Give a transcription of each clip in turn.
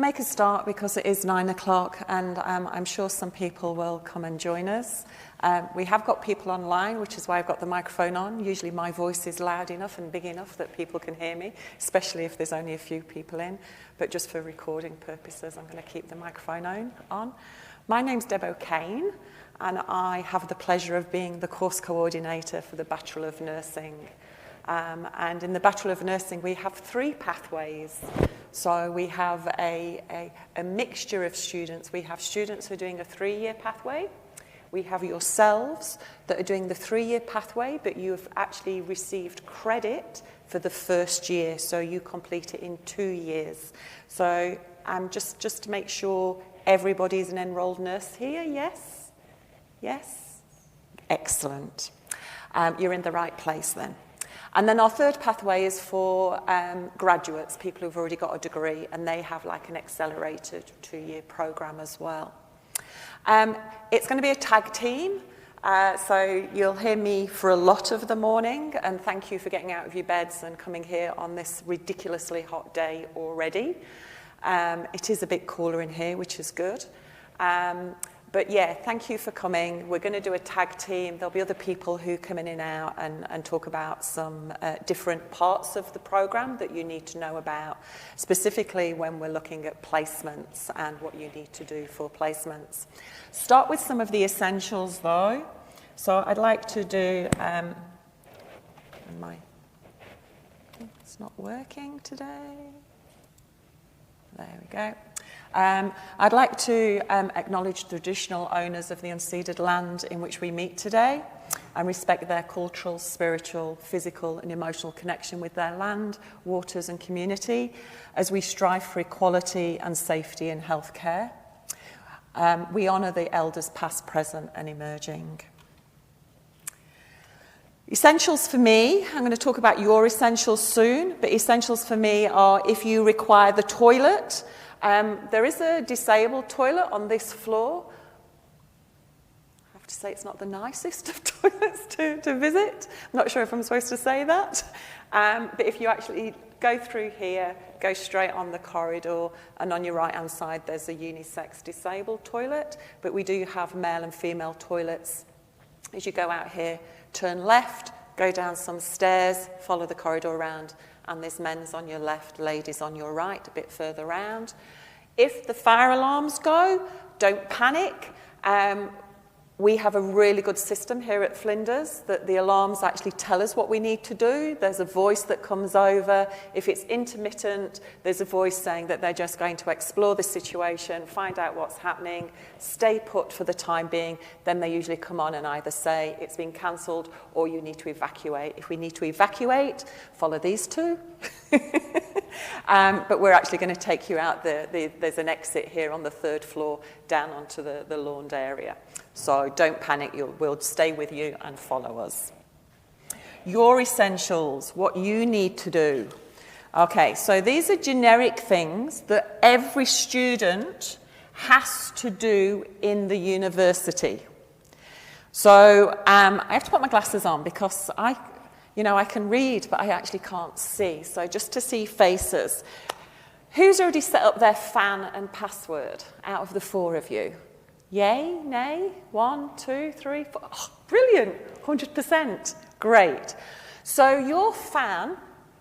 Make a start because it is 9 o'clock and I'm sure some people will come and join us. We have got people online, which is why I've got the microphone on. Usually my voice is loud enough and big enough that people can hear me, especially if there's only a few people in. But just for recording purposes, I'm going to keep the microphone on. My name's Deb O'Kane and I have the pleasure of being the course coordinator for the Bachelor of Nursing. And in the Bachelor of Nursing, we have 3 pathways. So we have a mixture of students. We have students who are doing a 3-year pathway. We have yourselves that are doing the 3-year pathway, but you have actually received credit for the first year, so you complete it in 2 years. So just to make sure everybody is an enrolled nurse here, yes? Yes? Excellent. You're in the right place then. And then our 3rd pathway is for graduates, people who've already got a degree, and they have like an accelerated 2-year program as well. It's going to be a tag team, so you'll hear me for a lot of the morning, and thank you for getting out of your beds and coming here on this ridiculously hot day already. It is a bit cooler in here, which is good. But yeah, thank you for coming. We're going to do a tag team. There'll be other people who come in and out and talk about some different parts of the program that you need to know about, specifically when we're looking at placements and what you need to do for placements. Start with some of the essentials though. So I'd like to do, it's not working today. There we go. I'd like to acknowledge the traditional owners of the unceded land in which we meet today and respect their cultural, spiritual, physical and emotional connection with their land, waters and community as we strive for equality and safety in healthcare. We honour the elders past, present and emerging. Essentials for me, I'm going to talk about your essentials soon, but essentials for me are if you require the toilet. There is a disabled toilet on this floor. I have to say it's not the nicest of toilets to visit. I'm not sure if I'm supposed to say that. But if you actually go through here, go straight on the corridor, and on your right-hand side there's a unisex disabled toilet. But we do have male and female toilets. As you go out here, turn left, go down some stairs, follow the corridor around, and there's men's on your left, ladies on your right, a bit further round. If the fire alarms go, don't panic. We have a really good system here at Flinders that the alarms actually tell us what we need to do. There's a voice that comes over. If it's intermittent, there's a voice saying that they're just going to explore the situation, find out what's happening, stay put for the time being. Then they usually come on and either say it's been cancelled or you need to evacuate. If we need to evacuate, follow these 2. But we're actually going to take you out. There's an exit here on the 3rd floor down onto the lawned area. So don't panic, we'll stay with you and follow us. Your essentials, what you need to do. Okay, so these are generic things that every student has to do in the university. So I have to put my glasses on because I can read, but I actually can't see. So just to see faces. Who's already set up their fan and password out of the 4 of you? Yay, nay, 1, 2, 3, 4. Oh, brilliant, 100%. Great. So your fan,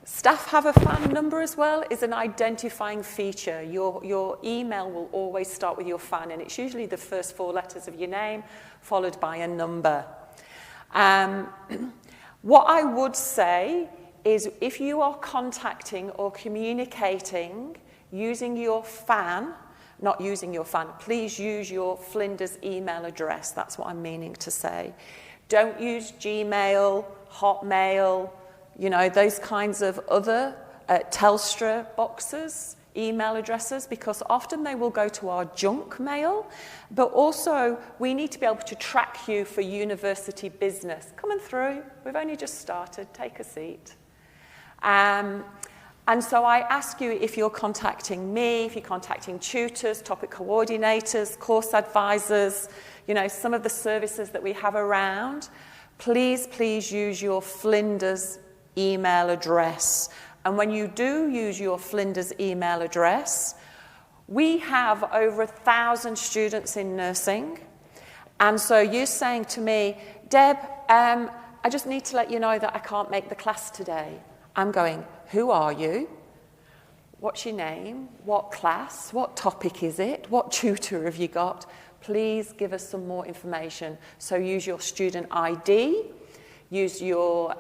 staff have a fan number as well, is an identifying feature. Your email will always start with your fan, and it's usually the first 4 letters of your name, followed by a number. What I would say is if you are contacting or communicating using your fan, not using your fan, please use your Flinders email address. That's what I'm meaning to say. Don't use Gmail, Hotmail, those kinds of other Telstra boxes, email addresses, because often they will go to our junk mail. But also, we need to be able to track you for university business. Coming through. We've only just started. Take a seat. And so I ask you if you're contacting me, if you're contacting tutors, topic coordinators, course advisors, some of the services that we have around, please use your Flinders email address. And when you do use your Flinders email address, We have over 1,000 students in nursing. And so you're saying to me, Deb, I just need to let you know that I can't make the class today. I'm going, who are you? What's your name? What class? What topic is it? What tutor have you got? Please give us some more information. So use your student ID, use your,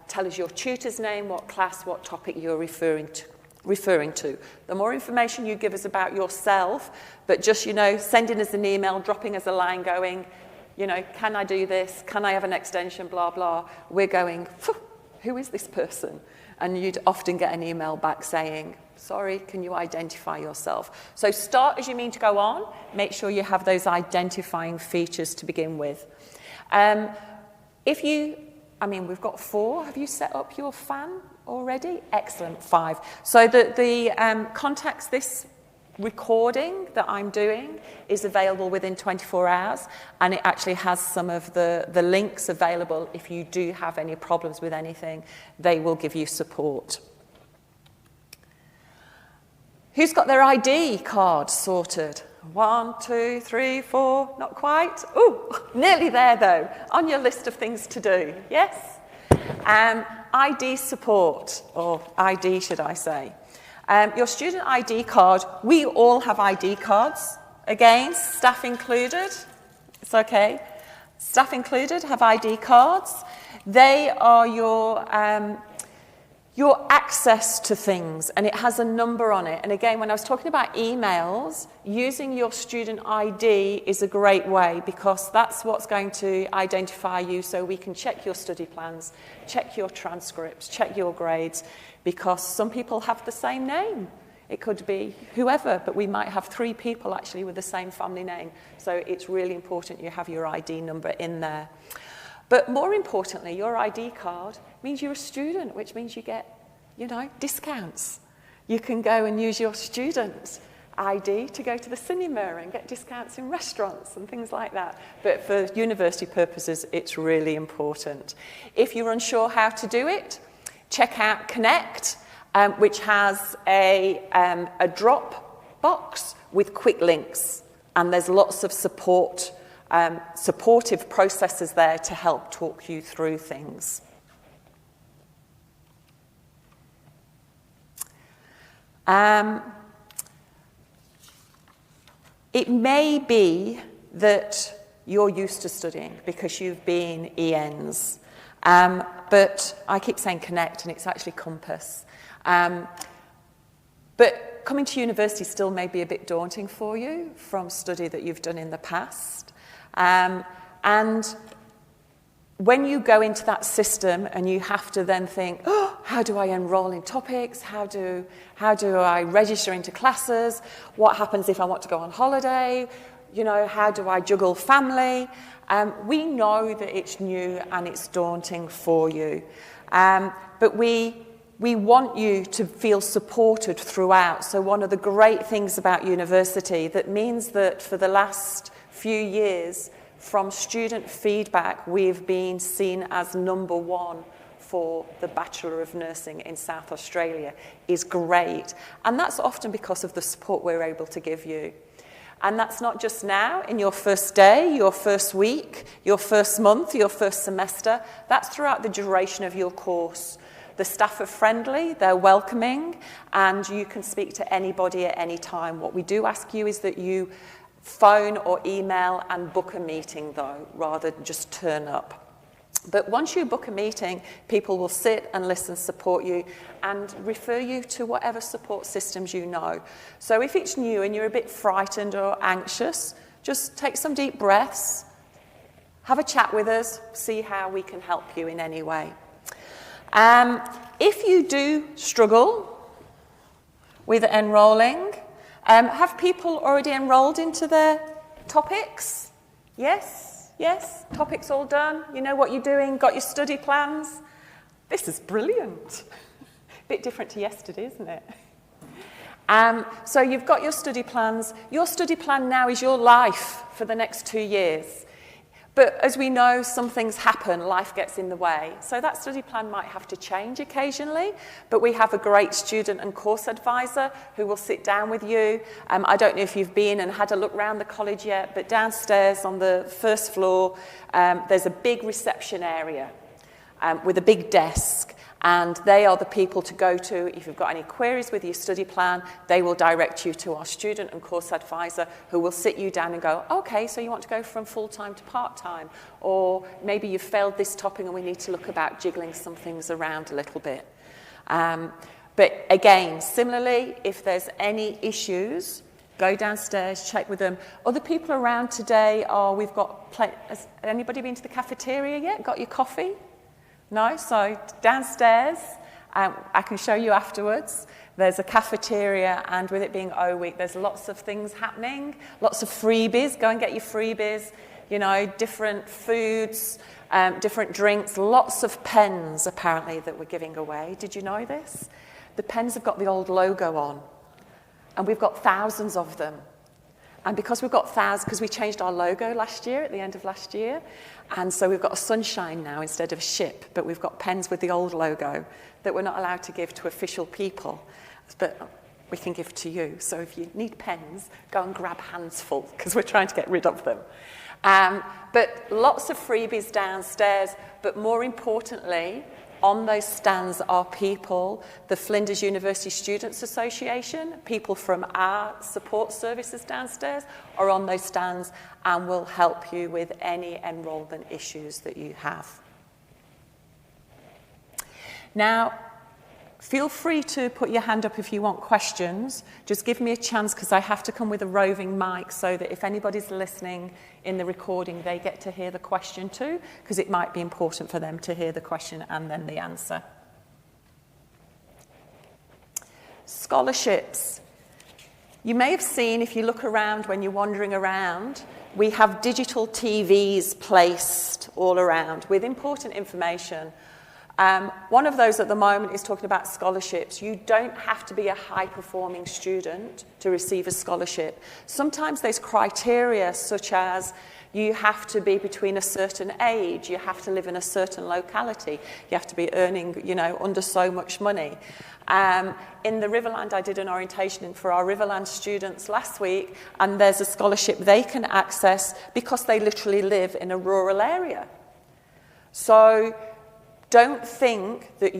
tell us your tutor's name, what class, what topic you're referring to. The more information you give us about yourself, but just, sending us an email, dropping us a line going, can I do this? Can I have an extension? Blah, blah. We're going, who is this person? And you'd often get an email back saying, sorry, can you identify yourself? So start as you mean to go on. Make sure you have those identifying features to begin with. We've got 4. Have you set up your fan already? Excellent, 5. So the contacts, this recording that I'm doing is available within 24 hours, and it actually has some of the links available. If you do have any problems with anything, they will give you support. Who's got their ID card sorted? 1, 2, 3, 4, not quite. Ooh, nearly there though, on your list of things to do, yes? ID support, or ID should I say. Your student ID card, we all have ID cards. Again, staff included, it's okay. Staff included have ID cards. They are your access to things, and it has a number on it. And again, when I was talking about emails, using your student ID is a great way, because that's what's going to identify you, so we can check your study plans, check your transcripts, check your grades, because some people have the same name. It could be whoever, but we might have 3 people actually with the same family name. So it's really important you have your ID number in there. But more importantly, your ID card means you're a student, which means you get, discounts. You can go and use your student ID to go to the cinema and get discounts in restaurants and things like that. But for university purposes, it's really important. If you're unsure how to do it, check out Connect, which has a drop box with quick links. And there's lots of supportive processes there to help talk you through things. It may be that you're used to studying because you've been ENs, but I keep saying Connect, and it's actually Compass. But coming to university still may be a bit daunting for you from study that you've done in the past. And when you go into that system and you have to then think, how do I enroll in topics? How do I register into classes? What happens if I want to go on holiday? How do I juggle family? We know that it's new and it's daunting for you. But we want you to feel supported throughout. So one of the great things about university that means that for the last few years, from student feedback, we've been seen as number 1 for the Bachelor of Nursing in South Australia is great. And that's often because of the support we're able to give you. And that's not just now, in your first day, your first week, your first month, your first semester. That's throughout the duration of your course. The staff are friendly, they're welcoming, and you can speak to anybody at any time. What we do ask you is that you phone or email and book a meeting, though, rather than just turn up. But once you book a meeting, people will sit and listen, support you, and refer you to whatever support systems you know. So if it's new and you're a bit frightened or anxious, just take some deep breaths, have a chat with us, see how we can help you in any way. If you do struggle with enrolling, have people already enrolled into their topics? Yes? Topics all done? You know what you're doing? Got your study plans? This is brilliant. Bit different to yesterday, isn't it? So you've got your study plans. Your study plan now is your life for the next 2 years. But as we know, some things happen, life gets in the way. So that study plan might have to change occasionally, but we have a great student and course advisor who will sit down with you. I don't know if you've been and had a look around the college yet, but downstairs on the first floor, there's a big reception area with a big desk. And they are the people to go to if you've got any queries with your study plan. They will direct you to our student and course advisor who will sit you down and go, okay, so you want to go from full-time to part-time, or maybe you've failed this topic and we need to look about jiggling some things around a little bit. But again, similarly, if there's any issues, go downstairs, check with them. Other people around today has anybody been to the cafeteria yet? Got your coffee? No? So downstairs, I can show you afterwards. There's a cafeteria, and with it being O Week, there's lots of things happening, lots of freebies. Go and get your freebies, different foods, different drinks, lots of pens, apparently, that we're giving away. Did you know this? The pens have got the old logo on, and we've got thousands of them. And because we've got thousands, because we changed our logo last year, at the end of last year, and so we've got a sunshine now instead of a ship, but we've got pens with the old logo that we're not allowed to give to official people, but we can give to you. So if you need pens, go and grab hands full, because we're trying to get rid of them. But lots of freebies downstairs, but more importantly, on those stands are people, the Flinders University Students Association, people from our support services downstairs are on those stands and will help you with any enrolment issues that you have. Now, feel free to put your hand up if you want questions. Just give me a chance, because I have to come with a roving mic so that if anybody's listening in the recording, they get to hear the question too, because it might be important for them to hear the question and then the answer. Scholarships. You may have seen, if you look around when you're wandering around, we have digital TVs placed all around with important information. One of those at the moment is talking about scholarships. You don't have to be a high-performing student to receive a scholarship. Sometimes there's criteria such as you have to be between a certain age, you have to live in a certain locality, you have to be earning, under so much money. In the Riverland, I did an orientation for our Riverland students last week, and there's a scholarship they can access because they literally live in a rural area. So don't think that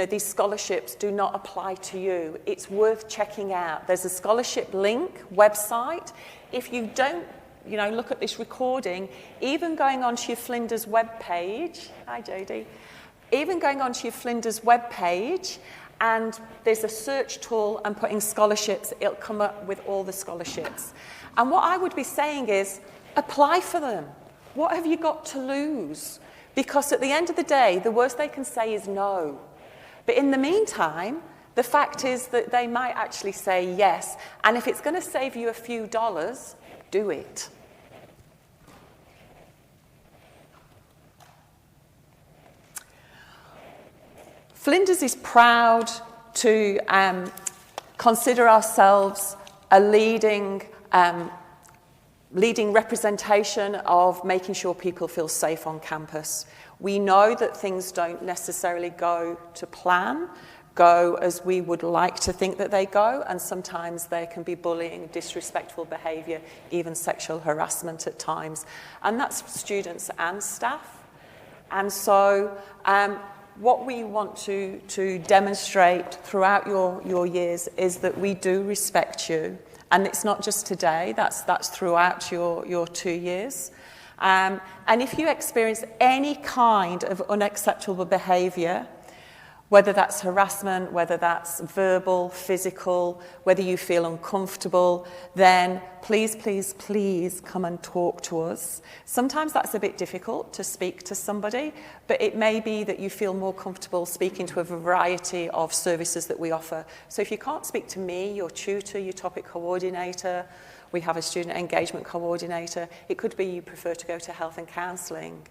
these scholarships do not apply to you. It's worth checking out. There's a scholarship link website. If you don't, look at this recording, even going onto your Flinders webpage, hi Jodie, even going onto your Flinders webpage, and there's a search tool and putting scholarships, it'll come up with all the scholarships. And what I would be saying is, apply for them. What have you got to lose? Because at the end of the day, the worst they can say is no. But in the meantime, the fact is that they might actually say yes. And if it's going to save you a few dollars, do it. Flinders is proud to consider ourselves a leading representation of making sure people feel safe on campus. We know that things don't necessarily go to plan, go as we would like to think that they go, and sometimes there can be bullying, disrespectful behaviour, even sexual harassment at times, and that's for students and staff. And so what we want to demonstrate throughout your years is that we do respect you. And it's not just today, that's throughout your 2 years. And if you experience any kind of unacceptable behaviour, whether that's harassment, whether that's verbal, physical, whether you feel uncomfortable, then please, please, please come and talk to us. Sometimes that's a bit difficult to speak to somebody, but it may be that you feel more comfortable speaking to a variety of services that we offer. So if you can't speak to me, your tutor, your topic coordinator, we have a student engagement coordinator, it could be you prefer to go to health and counselling.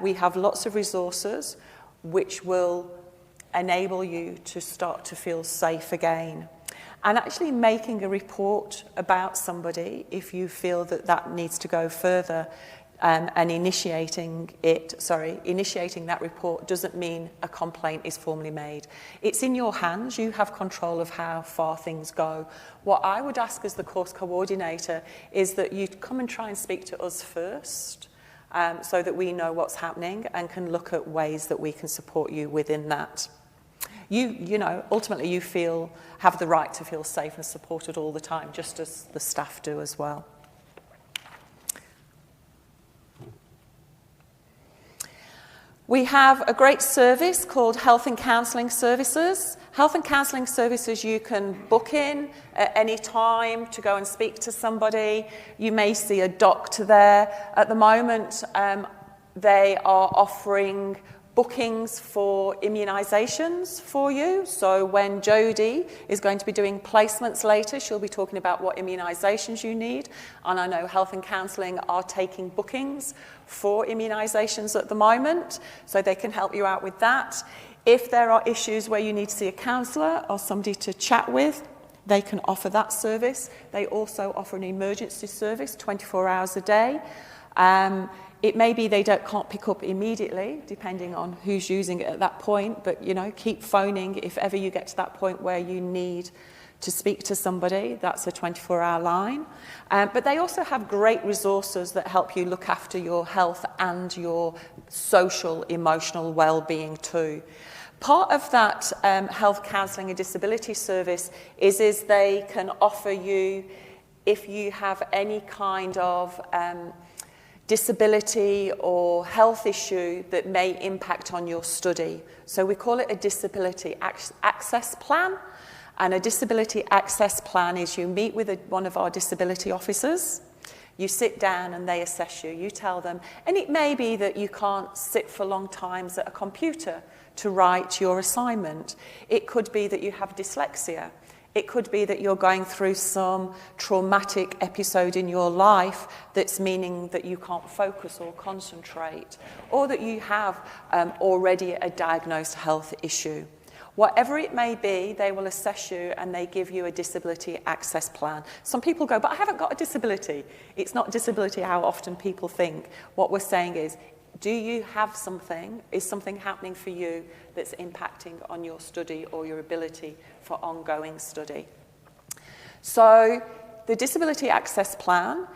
We have lots of resources which will enable you to start to feel safe again. And actually making a report about somebody, if you feel that that needs to go further, and initiating that report doesn't mean a complaint is formally made. It's in your hands. You have control of how far things go. What I would ask as the course coordinator is that you come and try and speak to us first, so that we know what's happening and can look at ways that we can support you within that. You know, ultimately you have the right to feel safe and supported all the time, just as the staff do as well. We have a great service called Health and Counselling Services. Health and Counselling Services you can book in at any time to go and speak to somebody. You may see a doctor there. At the moment, they are offering bookings for immunisations for you. So when Jodie is going to be doing placements later, she'll be talking about what immunisations you need. And I know Health and Counselling are taking bookings for immunisations at the moment, so they can help you out with that. If there are issues where you need to see a counsellor or somebody to chat with, they can offer that service. They also offer an emergency service 24 hours a day. It may be they can't pick up immediately, depending on who's using it at that point, but you know, keep phoning if ever you get to that point where you need to speak to somebody. That's a 24-hour line. But they also have great resources that help you look after your health and your social, emotional well-being too. Part of that health counselling and disability service is they can offer you, if you have any kind of disability or health issue that may impact on your study. So we call it a disability access plan. And a disability access plan is you meet with one of our disability officers, you sit down and they assess you. You tell them, and it may be that you can't sit for long times at a computer to write your assignment. It could be that you have dyslexia. It could be that you're going through some traumatic episode in your life that's meaning that you can't focus or concentrate, or that you have already a diagnosed health issue. Whatever it may be, they will assess you and they give you a disability access plan. Some people go, but I haven't got a disability. It's not disability how often people think. What we're saying is, do you have something? Is something happening for you that's impacting on your study or your ability for ongoing study? So the disability access plan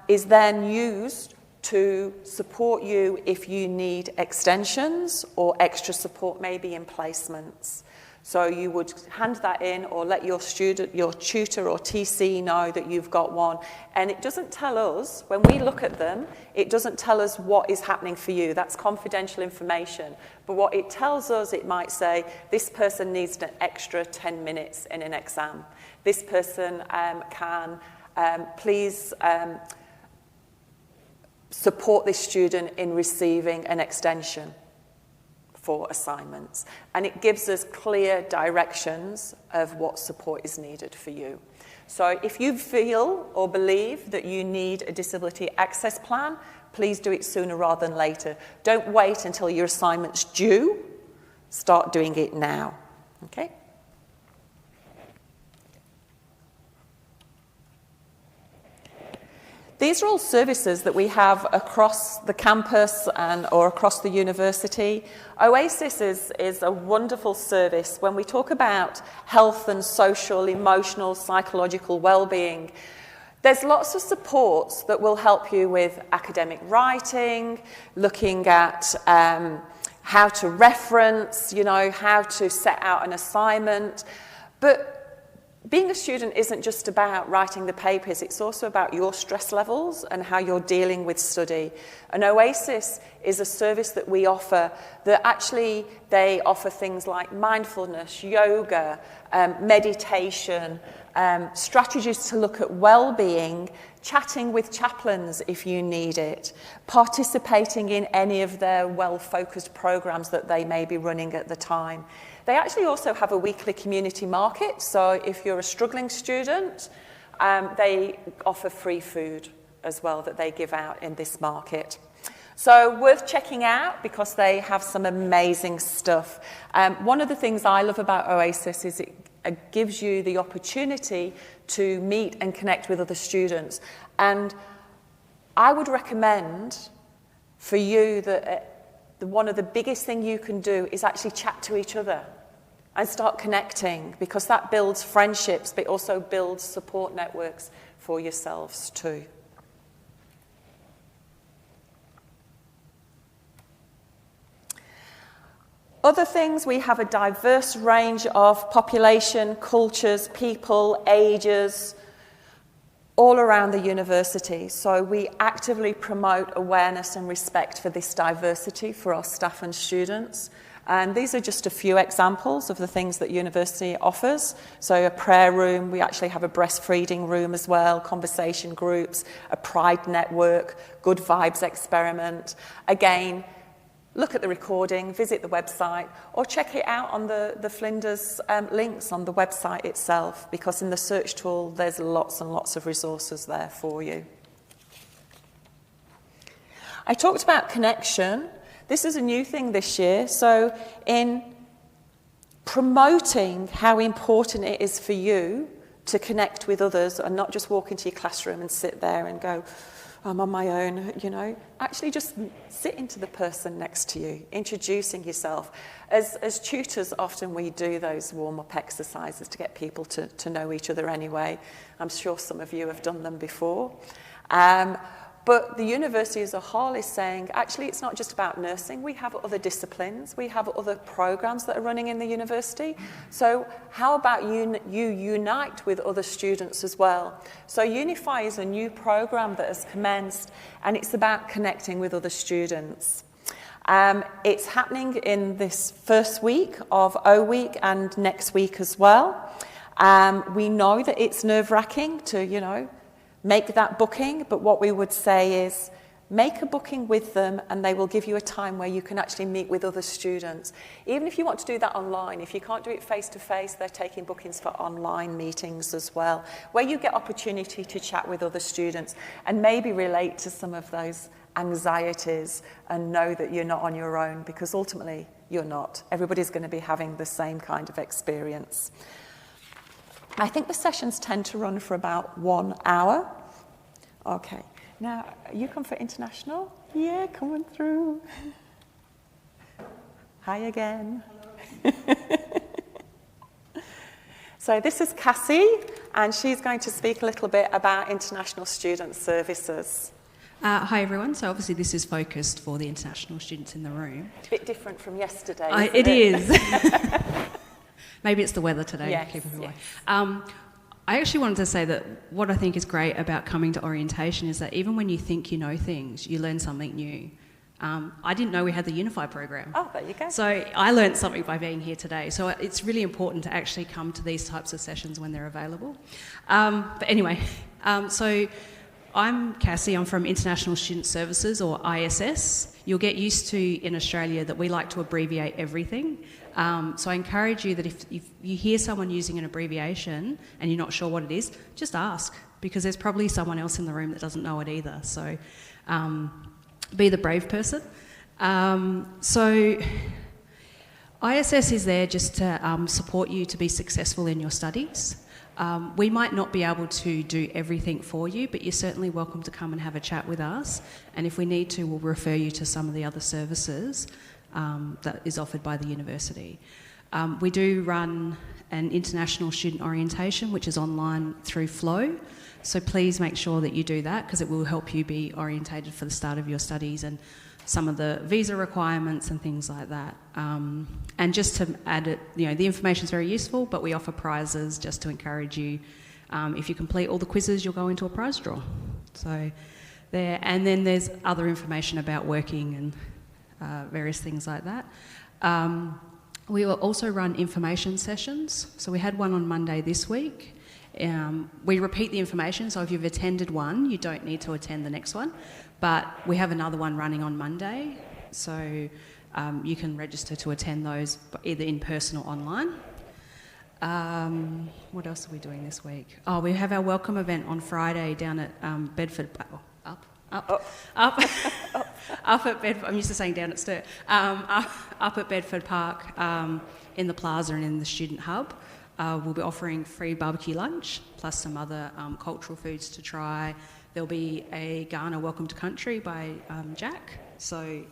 is then used to support you if you need extensions or extra support maybe in placements. So you would hand that in or let your student, your tutor or TC know that you've got one. And it doesn't tell us, when we look at them, it doesn't tell us what is happening for you. That's confidential information. But what it tells us, it might say, this person needs an extra 10 minutes in an exam. This person can please support this student in receiving an extension for assignments. And it gives us clear directions of what support is needed for you. So if you feel or believe that you need a disability access plan, please do it sooner rather than later. Don't wait until your assignment's due. Start doing it now. Okay? These are all services that we have across the campus or across the university. Oasis is a wonderful service. When we talk about health and social, emotional, psychological well-being, there's lots of supports that will help you with academic writing, looking at how to reference, how to set out an assignment. But being a student isn't just about writing the papers, it's also about your stress levels and how you're dealing with study. And Oasis is a service that we offer that actually they offer things like mindfulness, yoga, meditation, strategies to look at well-being, chatting with chaplains if you need it, participating in any of their well-focused programs that they may be running at the time. They actually also have a weekly community market, so if you're a struggling student, they offer free food as well that they give out in this market. So worth checking out because they have some amazing stuff. One of the things I love about Oasis is it gives you the opportunity to meet and connect with other students. And I would recommend for you that one of the biggest things you can do is actually chat to each other and start connecting, because that builds friendships, but it also builds support networks for yourselves too. Other things, we have a diverse range of population, cultures, people, ages, all around the university. So we actively promote awareness and respect for this diversity for our staff and students. And these are just a few examples of the things that university offers. So a prayer room, we actually have a breastfeeding room as well, conversation groups, a pride network, good vibes experiment. Again, look at the recording, visit the website, or check it out on the Flinders links on the website itself, because in the search tool, there's lots and lots of resources there for you. I talked about connection. This is a new thing this year. So in promoting how important it is for you to connect with others and not just walk into your classroom and sit there and go, I'm on my own, actually just sit into the person next to you, introducing yourself. As tutors, often we do those warm-up exercises to get people to know each other anyway. I'm sure some of you have done them before. But the university as a whole is saying, actually, it's not just about nursing. We have other disciplines. We have other programs that are running in the university. So how about you unite with other students as well? So Unify is a new program that has commenced, and it's about connecting with other students. It's happening in this first week of O Week and next week as well. We know that it's nerve-wracking to, make that booking, but what we would say is make a booking with them and they will give you a time where you can actually meet with other students. Even if you want to do that online, if you can't do it face-to-face, they're taking bookings for online meetings as well, where you get opportunity to chat with other students and maybe relate to some of those anxieties and know that you're not on your own, because ultimately you're not. Everybody's going to be having the same kind of experience. I think the sessions tend to run for about 1 hour. Okay. Now, you come for international? Yeah, coming through. Hi again. So this is Cassie, and she's going to speak a little bit about international student services. Hi everyone, so obviously this is focused for the international students in the room. A bit different from yesterday, It is. Maybe it's the weather today. Yes, keep it away. yes. I actually wanted to say that what I think is great about coming to orientation is that even when you think you know things, you learn something new. I didn't know we had the Unify program. Oh, there you go. So I learned something by being here today. So it's really important to actually come to these types of sessions when they're available. But anyway, so I'm Cassie. I'm from International Student Services, or ISS. You'll get used to in Australia that we like to abbreviate everything. So I encourage you that if you hear someone using an abbreviation and you're not sure what it is, just ask, because there's probably someone else in the room that doesn't know it either. So be the brave person. So ISS is there just to support you to be successful in your studies. We might not be able to do everything for you, but you're certainly welcome to come and have a chat with us. And if we need to, we'll refer you to some of the other services that is offered by the university. We do run an international student orientation, which is online through Flow. So please make sure that you do that, because it will help you be orientated for the start of your studies and some of the visa requirements and things like that. And just to add it, the information is very useful, but we offer prizes just to encourage you. If you complete all the quizzes, you'll go into a prize draw. So there, and then there's other information about working and various things like that. We will also run information sessions. So we had one on Monday this week. We repeat the information, so if you've attended one, you don't need to attend the next one. But we have another one running on Monday, so you can register to attend those either in person or online. What else are we doing this week? Oh, we have our welcome event on Friday down at Bedford. Up at Bedford. I'm used to saying down at Sturt. Up at Bedford Park, in the plaza and in the student hub. We'll be offering free barbecue lunch, plus some other cultural foods to try, There'll be a Ghana Welcome to Country by Jack. So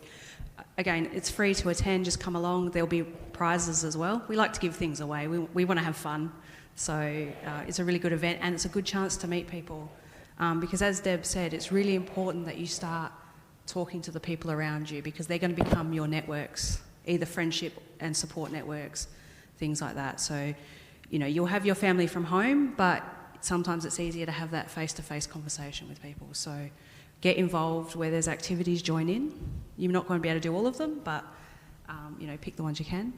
again, it's free to attend, just come along. There'll be prizes as well. We like to give things away. We want to have fun. So it's a really good event, and it's a good chance to meet people. Because as Deb said, it's really important that you start talking to the people around you, because they're going to become your networks, either friendship and support networks, things like that. So, you know, you'll have your family from home, but sometimes it's easier to have that face-to-face conversation with people. So get involved where there's activities, join in. You're not going to be able to do all of them, but, you know, pick the ones you can.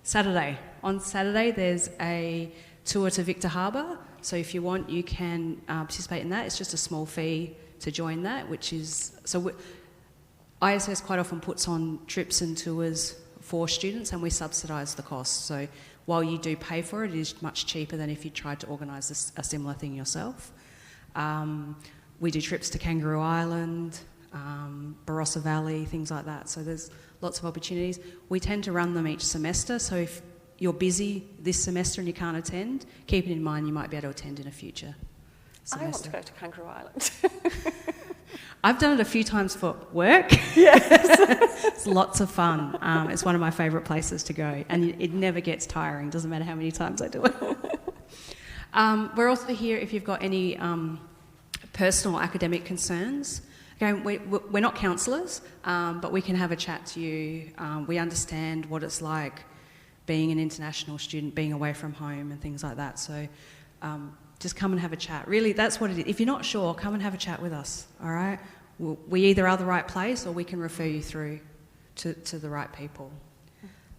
Saturday. On Saturday, there's a tour to Victor Harbour. So if you want, you can participate in that. It's just a small fee to join that, which is... ISS quite often puts on trips and tours for students, and we subsidise the cost. So while you do pay for it, it is much cheaper than if you tried to organise a similar thing yourself. We do trips to Kangaroo Island, Barossa Valley, things like that. So there's lots of opportunities. We tend to run them each semester, so if you're busy this semester and you can't attend, keep it in mind you might be able to attend in a future semester. I want to go to Kangaroo Island. I've done it a few times for work. Yes. It's lots of fun. It's one of my favourite places to go, and it never gets tiring. Doesn't matter how many times I do it. We're also here if you've got any personal academic concerns. Again, we're not counsellors, but we can have a chat to you. We understand what it's like being an international student, being away from home and things like that. So just come and have a chat. Really, that's what it is. If you're not sure, come and have a chat with us, all right? We either are the right place or we can refer you through to the right people.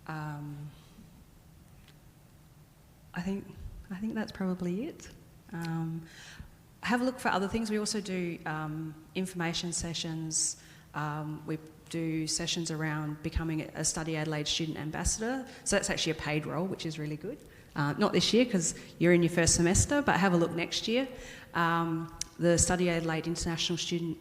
I think that's probably it. Have a look for other things. We also do information sessions. We do sessions around becoming a Study Adelaide Student Ambassador. So that's actually a paid role, which is really good. Not this year because you're in your first semester, but have a look next year. The Study Adelaide International Student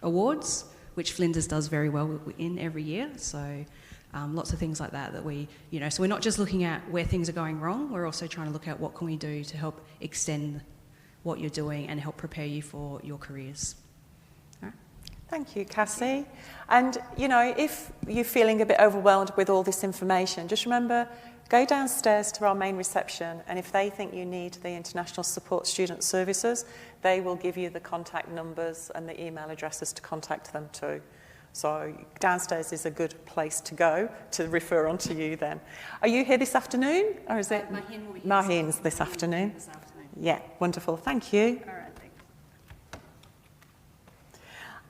Awards, which Flinders does very well in every year. So lots of things like that we, you know, so we're not just looking at where things are going wrong, we're also trying to look at what can we do to help extend what you're doing and help prepare you for your careers. All right. Thank you, Cassie. And, you know, if you're feeling a bit overwhelmed with all this information, just remember, go downstairs to our main reception, and if they think you need the International Support Student Services, they will give you the contact numbers and the email addresses to contact them too. So downstairs is a good place to go to refer on to you then. Are you here this afternoon, or is it? Mahin will be here. Mahin's this afternoon. Yeah, wonderful. Thank you. All right, thanks.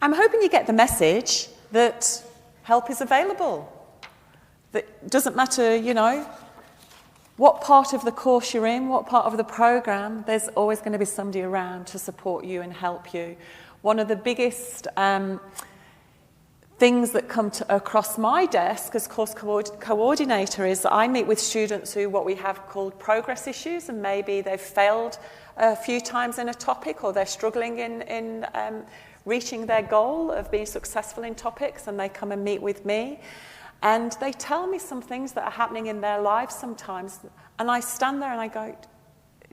I'm hoping you get the message that help is available. That it doesn't matter, you know, what part of the course you're in, what part of the programme, there's always going to be somebody around to support you and help you. One of the biggest things that come across my desk as course coordinator is I meet with students who what we have called progress issues, and maybe they've failed a few times in a topic, or they're struggling in reaching their goal of being successful in topics, and they come and meet with me. And they tell me some things that are happening in their lives sometimes. And I stand there and I go,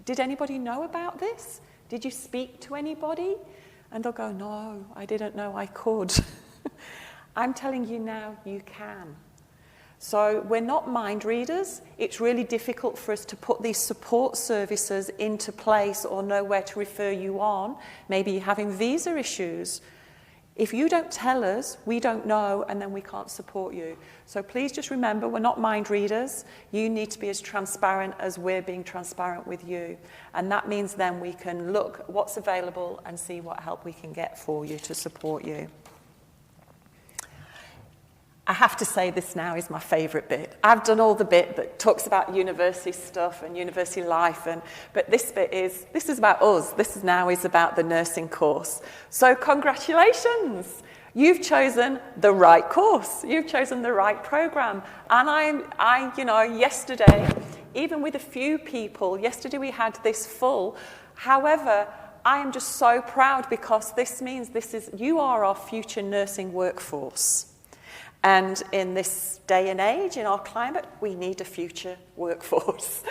did anybody know about this? Did you speak to anybody? And they'll go, no, I didn't know I could. I'm telling you now, you can. So we're not mind readers. It's really difficult for us to put these support services into place or know where to refer you on. Maybe you're having visa issues. If you don't tell us, we don't know, and then we can't support you. So please just remember, we're not mind readers. You need to be as transparent as we're being transparent with you. And that means then we can look at what's available and see what help we can get for you to support you. I have to say this now is my favourite bit. I've done all the bit that talks about university stuff and university life, but this bit is about us. This is about the nursing course. So congratulations. You've chosen the right course. You've chosen the right programme. And yesterday, even with a few people, yesterday we had this full. However, I am just so proud because this means you are our future nursing workforce. And in this day and age, in our climate, we need a future workforce.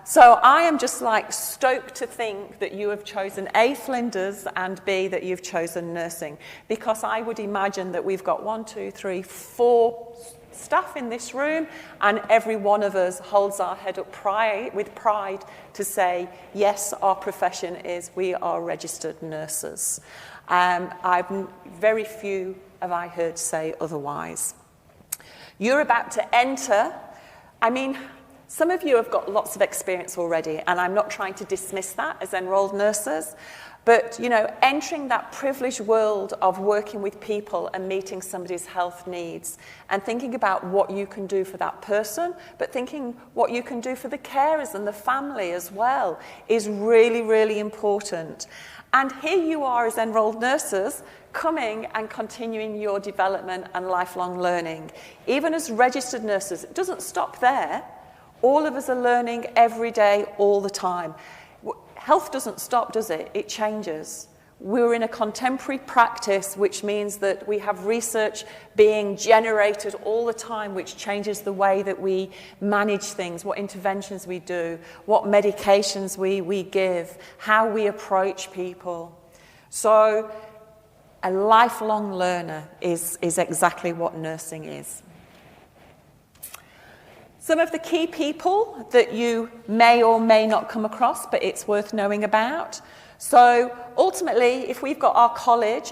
So I am just like stoked to think that you have chosen A, Flinders, and B, that you've chosen nursing. Because I would imagine that we've got 1, 2, 3, 4 staff in this room, and every one of us holds our head up with pride to say, yes, our profession is, we are registered nurses. Very few have I heard say otherwise. You're about to enter. I mean, some of you have got lots of experience already, and I'm not trying to dismiss that as enrolled nurses, but, you know, entering that privileged world of working with people and meeting somebody's health needs and thinking about what you can do for that person, but thinking what you can do for the carers and the family as well is really, really important. And here you are as enrolled nurses coming and continuing your development and lifelong learning. Even as registered nurses, it doesn't stop there. All of us are learning every day, all the time. Health doesn't stop, does it? It changes. We're in a contemporary practice, which means that we have research being generated all the time, which changes the way that we manage things, what interventions we do, what medications we give, how we approach people. So a lifelong learner is exactly what nursing is. Some of the key people that you may or may not come across, but it's worth knowing about. So ultimately, if we've got our college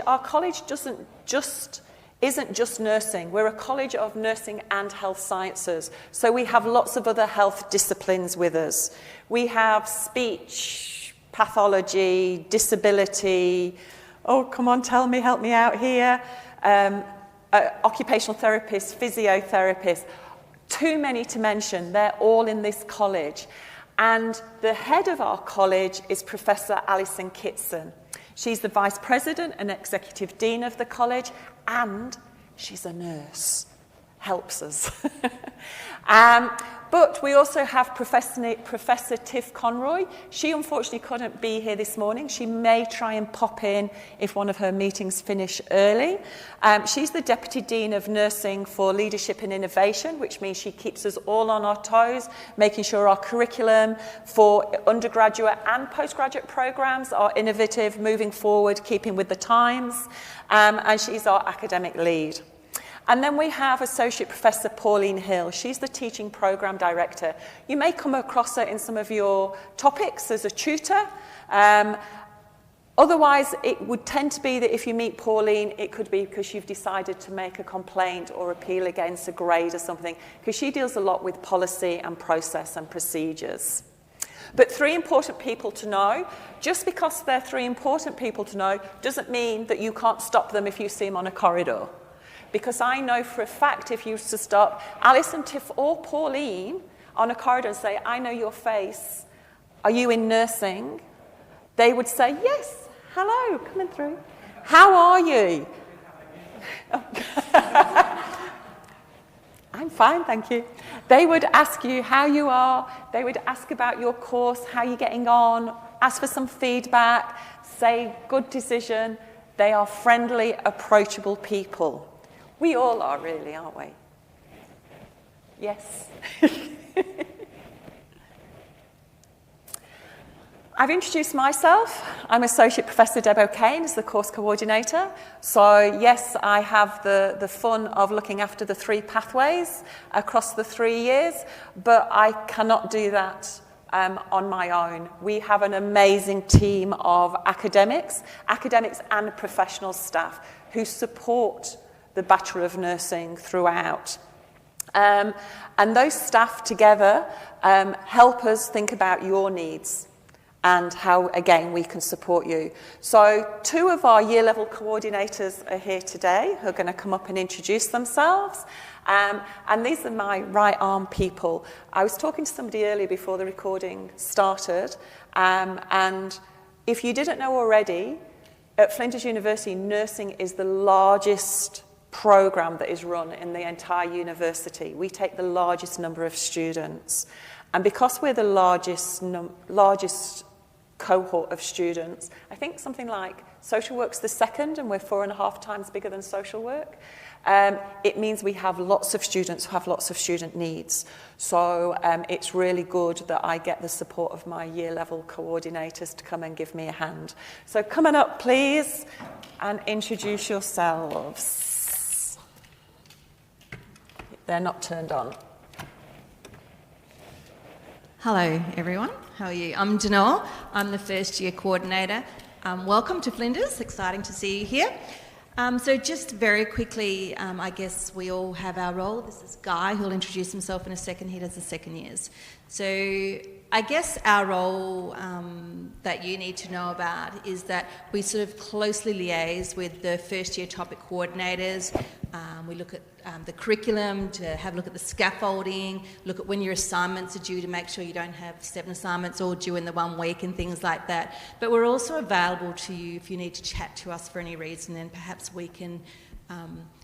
isn't just nursing. We're a college of nursing and health sciences. So we have lots of other health disciplines with us. We have speech, pathology, disability. Oh, come on, tell me, help me out here. Occupational therapists, physiotherapists. Too many to mention. They're all in this college. And the head of our college is Professor Alison Kitson. She's the Vice President and Executive Dean of the college, and she's a nurse. Helps us. But we also have Professor Tiff Conroy. She unfortunately couldn't be here this morning. She may try and pop in if one of her meetings finish early. She's the Deputy Dean of Nursing for Leadership and Innovation, which means she keeps us all on our toes, making sure our curriculum for undergraduate and postgraduate programs are innovative, moving forward, keeping with the times. And she's our academic lead. And then we have Associate Professor Pauline Hill. She's the Teaching Programme Director. You may come across her in some of your topics as a tutor. Otherwise, it would tend to be that if you meet Pauline, it could be because you've decided to make a complaint or appeal against a grade or something, because she deals a lot with policy and process and procedures. But 3 important people to know. Just because they're 3 important people to know doesn't mean that you can't stop them if you see them on a corridor. Because I know for a fact if you used to stop Alison, Tiff or Pauline on a corridor and say, I know your face, are you in nursing? They would say, yes, hello, coming through. How are you? I'm fine, thank you. They would ask you how you are. They would ask about your course, how you're getting on, ask for some feedback, say good decision. They are friendly, approachable people. We all are really, aren't we? Yes. I've introduced myself. I'm Associate Professor Deb O'Kane as the course coordinator. So yes, I have the fun of looking after the 3 pathways across the 3 years, but I cannot do that on my own. We have an amazing team of academics and professional staff who support the Bachelor of Nursing throughout. And those staff together help us think about your needs and how, again, we can support you. So 2 of our year level coordinators are here today who are going to come up and introduce themselves. And these are my right arm people. I was talking to somebody earlier before the recording started, and if you didn't know already, at Flinders University, nursing is the largest program that is run in the entire university. We take the largest number of students. And because we're the largest cohort of students, I think something like social work's the second, and we're 4.5 times bigger than social work. It means we have lots of students who have lots of student needs. So it's really good that I get the support of my year level coordinators to come and give me a hand. So come on up, please, and introduce yourselves. They're not turned on. Hello everyone, how are you? I'm Danelle, I'm the first year coordinator. Welcome to Flinders, exciting to see you here. So just very quickly, I guess we all have our role. This is Guy, who'll introduce himself in a second. He does the second years. So I guess our role that you need to know about is that we sort of closely liaise with the first year topic coordinators. We look at the curriculum to have a look at the scaffolding, look at when your assignments are due to make sure you don't have 7 assignments all due in the 1 week and things like that. But we're also available to you if you need to chat to us for any reason, and perhaps we can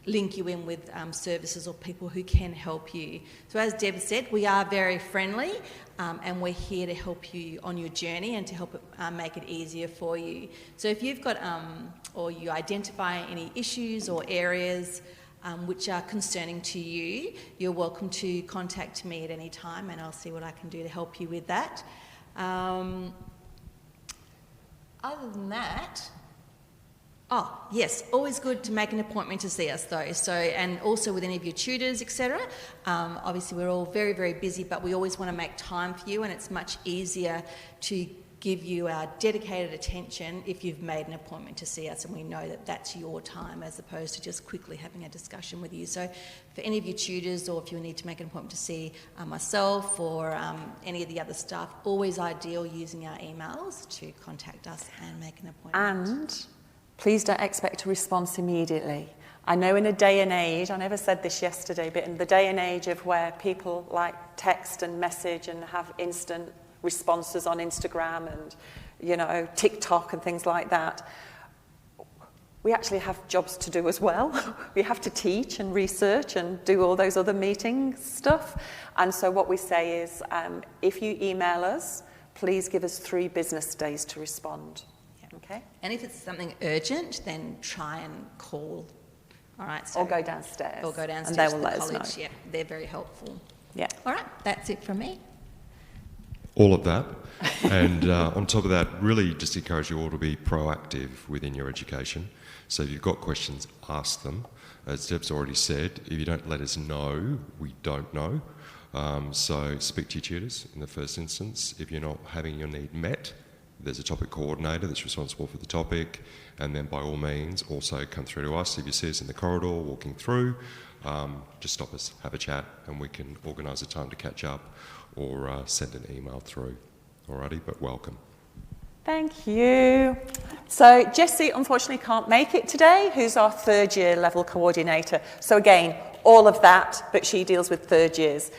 link you in with services or people who can help you. So as Deb said, we are very friendly and we're here to help you on your journey and to help make it easier for you. So if you've got or you identify any issues or areas which are concerning to you, you're welcome to contact me at any time and I'll see what I can do to help you with that. Other than that, oh, yes, always good to make an appointment to see us though. So, and also with any of your tutors, etc. Obviously we're all very, very busy, but we always want to make time for you, and it's much easier to give you our dedicated attention if you've made an appointment to see us and we know that that's your time as opposed to just quickly having a discussion with you. So for any of your tutors, or if you need to make an appointment to see myself or any of the other staff, always ideal using our emails to contact us and make an appointment. And please don't expect a response immediately. I know in a day and age, I never said this yesterday, but in the day and age of where people like text and message and have instant responses on Instagram and, you know, TikTok and things like that, we actually have jobs to do as well. We have to teach and research and do all those other meeting stuff. And so what we say is, if you email us, please give us 3 business days to respond. Okay. And if it's something urgent, then try and call. All right. So or go downstairs. Or go downstairs and they to will the let college. us know. Yeah, they're very helpful. Yeah. All right. That's it from me. All of that. And on top of that, really just encourage you all to be proactive within your education. So if you've got questions, ask them. As Deb's already said, if you don't let us know, we don't know. So speak to your tutors in the first instance. If you're not having your need met, there's a topic coordinator that's responsible for the topic, and then by all means also come through to us. If you see us in the corridor walking through, just stop us, have a chat, and we can organise a time to catch up or send an email through. Alrighty, but welcome. Thank you. So Jessie unfortunately can't make it today, who's our 3rd year level coordinator. So again, all of that, but she deals with 3rd years.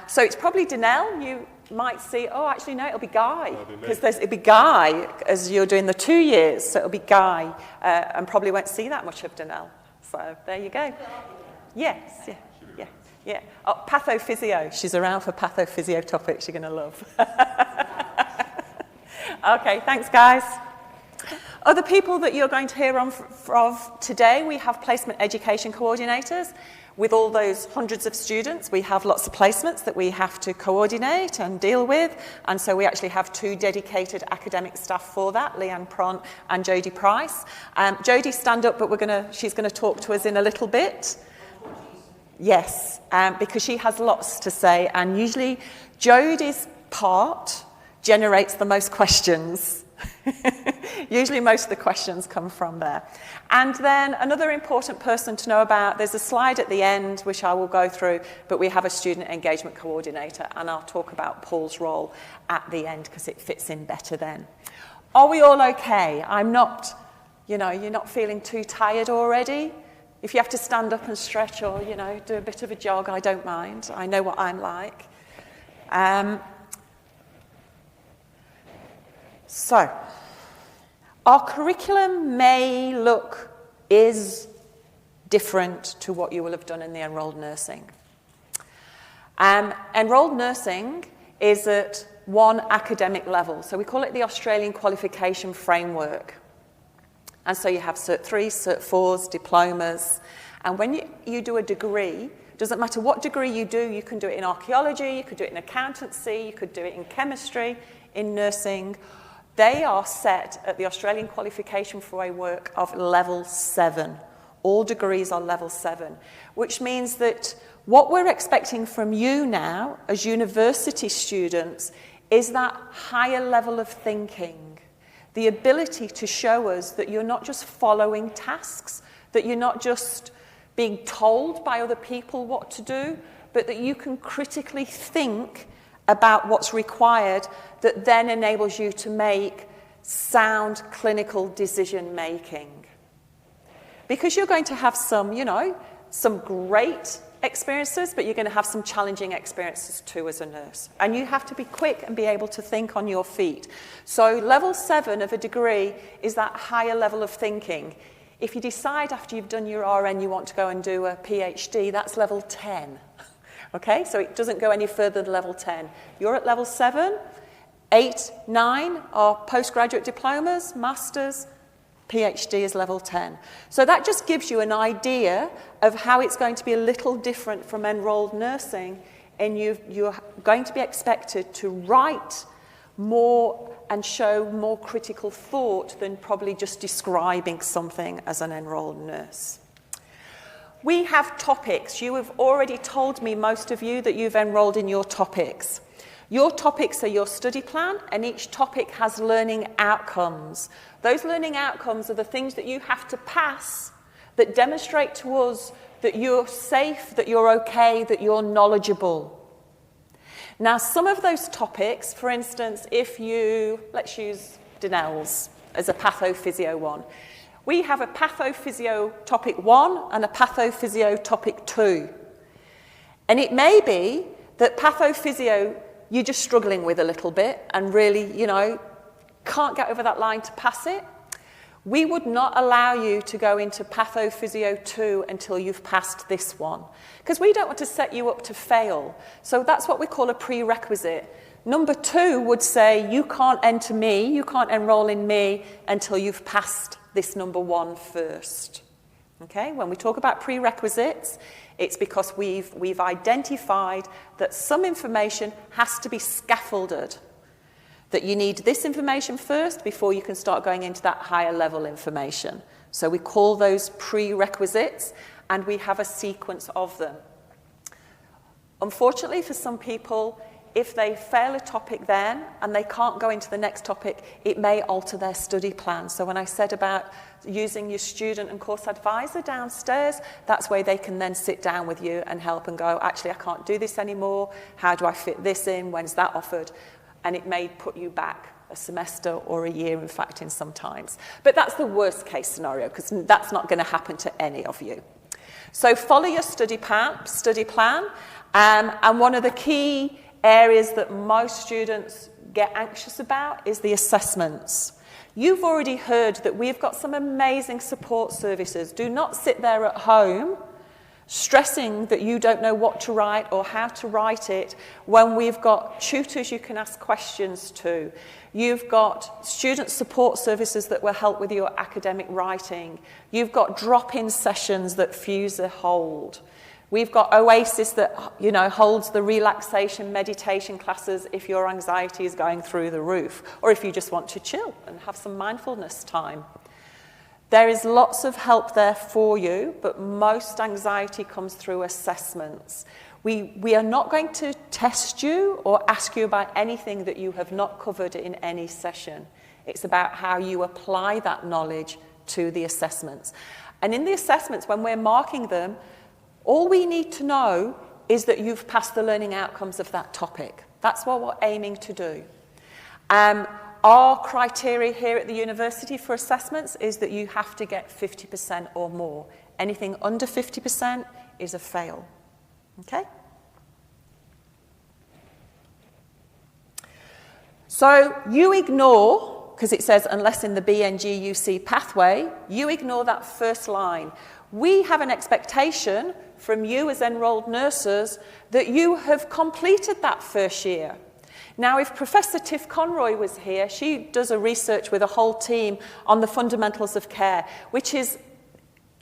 So it's probably Danelle. You might see, oh, actually, no, it'll be Guy. Because it'll be Guy as you're doing the 2 years. So it'll be Guy, and probably won't see that much of Danelle. So there you go. Yes, yeah, yeah, yeah. Oh, pathophysio. She's around for pathophysio topics you're going to love. Okay, thanks, guys. Other people that you're going to hear from today, we have placement education coordinators. With all those hundreds of students, we have lots of placements that we have to coordinate and deal with, and so we actually have 2 dedicated academic staff for that, Leanne Pront and Jodie Price. Jodie, stand up, but she's going to talk to us in a little bit. Yes, because she has lots to say, and usually Jodie's part generates the most questions. Usually most of the questions come from there. And then another important person to know about, there's a slide at the end which I will go through, but we have a student engagement coordinator, and I'll talk about Paul's role at the end because it fits in better then. Are we all okay? I'm not, you're not feeling too tired already? If you have to stand up and stretch or, do a bit of a jog, I don't mind. I know what I'm like. So, our curriculum is different to what you will have done in the enrolled nursing. Enrolled nursing is at 1 academic level, so we call it the Australian Qualification Framework. And so you have Cert 3, Cert 4s, diplomas, And when you do a degree, doesn't matter what degree you do, you can do it in archaeology, you could do it in accountancy, you could do it in chemistry, in nursing. They are set at the Australian qualification for a work of level 7. All degrees are level 7, which means that what we're expecting from you now as university students is that higher level of thinking, the ability to show us that you're not just following tasks, that you're not just being told by other people what to do, but that you can critically think about what's required that then enables you to make sound clinical decision making. Because you're going to have some, some great experiences, but you're going to have some challenging experiences too as a nurse. And you have to be quick and be able to think on your feet. So level 7 of a degree is that higher level of thinking. If you decide after you've done your RN you want to go and do a PhD, that's level 10. Okay, so it doesn't go any further than level 10. You're at level 7, 8, 9 are postgraduate diplomas, masters, PhD is level 10. So that just gives you an idea of how it's going to be a little different from enrolled nursing, and you're going to be expected to write more and show more critical thought than probably just describing something as an enrolled nurse. We have topics. You have already told me, most of you, that you've enrolled in your topics. Your topics are your study plan, and each topic has learning outcomes. Those learning outcomes are the things that you have to pass that demonstrate to us that you're safe, that you're okay, that you're knowledgeable. Now, some of those topics, for instance, let's use Denell's as a pathophysio one. We have a pathophysio topic 1 and a pathophysio topic 2. And it may be that pathophysio you're just struggling with a little bit and really, can't get over that line to pass it. We would not allow you to go into pathophysio 2 until you've passed this one, because we don't want to set you up to fail. So that's what we call a prerequisite. Number 2 would say you can't enter me, you can't enroll in me until you've passed this number 1 first. Okay? When we talk about prerequisites, it's because we've identified that some information has to be scaffolded, that you need this information first before you can start going into that higher level information. So we call those prerequisites, and we have a sequence of them. Unfortunately, for some people, if they fail a topic then and they can't go into the next topic, it may alter their study plan. So when I said about using your student and course advisor downstairs, that's where they can then sit down with you and help and go, actually, I can't do this anymore. How do I fit this in? When's that offered? And it may put you back a semester or a year, in fact, in some times. But that's the worst case scenario, because that's not going to happen to any of you. So follow your study plan. And one of the key areas that most students get anxious about is the assessments. You've already heard that we've got some amazing support services. Do not sit there at home stressing that you don't know what to write or how to write it when we've got tutors you can ask questions to. You've got student support services that will help with your academic writing. You've got drop-in sessions that fuse a hold. We've got Oasis that, holds the relaxation meditation classes if your anxiety is going through the roof, or if you just want to chill and have some mindfulness time. There is lots of help there for you, but most anxiety comes through assessments. We are not going to test you or ask you about anything that you have not covered in any session. It's about how you apply that knowledge to the assessments. And in the assessments, when we're marking them, all we need to know is that you've passed the learning outcomes of that topic. That's what we're aiming to do. Our criteria here at the university for assessments is that you have to get 50% or more. Anything under 50% is a fail. Okay? So you ignore, because it says unless in the BNG-UC pathway, you ignore that first line. We have an expectation from you as enrolled nurses that you have completed that first year. Now, if Professor Tiff Conroy was here, she does a research with a whole team on the fundamentals of care, which is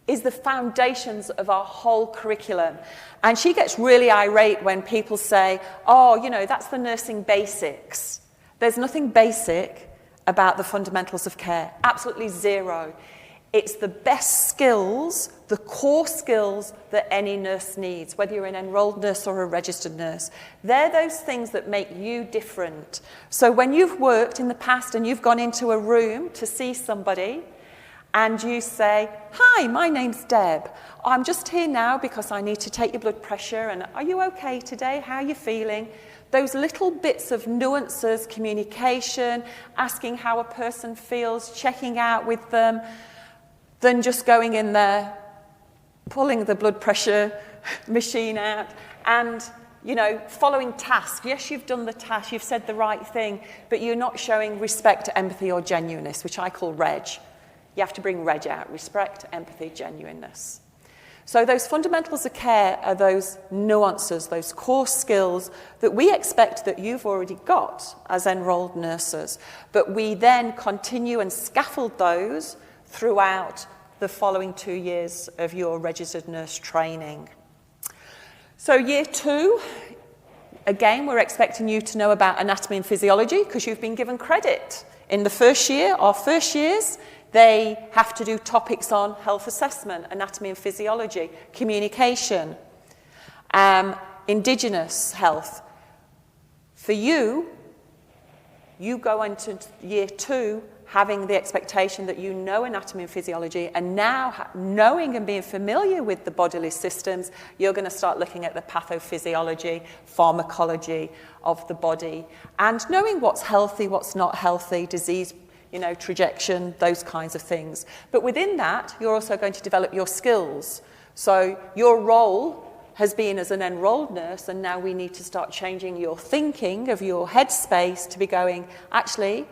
is the foundations of our whole curriculum. And she gets really irate when people say, oh, you know, that's the nursing basics. There's nothing basic about the fundamentals of care, absolutely zero. It's the best skills, the core skills that any nurse needs, whether you're an enrolled nurse or a registered nurse. They're those things that make you different. So when you've worked in the past and you've gone into a room to see somebody and you say, hi, my name's Deb. I'm just here now because I need to take your blood pressure, and are you okay today? How are you feeling? Those little bits of nuances, communication, asking how a person feels, checking out with them, than just going in there, pulling the blood pressure machine out and, you know, following tasks. Yes, you've done the task, you've said the right thing, but you're not showing respect, empathy, or genuineness, which I call reg. You have to bring reg out, respect, empathy, genuineness. So those fundamentals of care are those nuances, those core skills that we expect that you've already got as enrolled nurses, but we then continue and scaffold those throughout the following 2 years of your registered nurse training. So year 2, again, we're expecting you to know about anatomy and physiology because you've been given credit. In the first year, our first years, they have to do topics on health assessment, anatomy and physiology, communication, Indigenous health. For you, you go into year 2 having the expectation that you know anatomy and physiology, and now knowing and being familiar with the bodily systems, you're going to start looking at the pathophysiology, pharmacology of the body, and knowing what's healthy, what's not healthy, disease, you know, trajection, those kinds of things. But within that, you're also going to develop your skills. So your role has been as an enrolled nurse, and now we need to start changing your thinking of your headspace to be going, actually,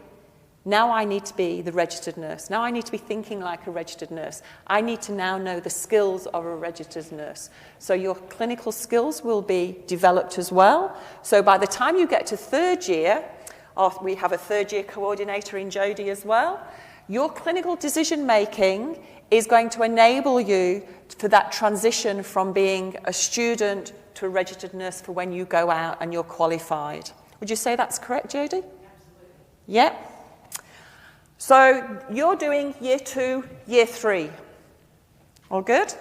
now I need to be the registered nurse. Now I need to be thinking like a registered nurse. I need to now know the skills of a registered nurse. So your clinical skills will be developed as well. So by the time you get to 3rd year, we have a 3rd year coordinator in Jodie as well, your clinical decision making is going to enable you for that transition from being a student to a registered nurse for when you go out and you're qualified. Would you say that's correct, Jodie? Absolutely. Yep. So you're doing year 2, year 3. All good?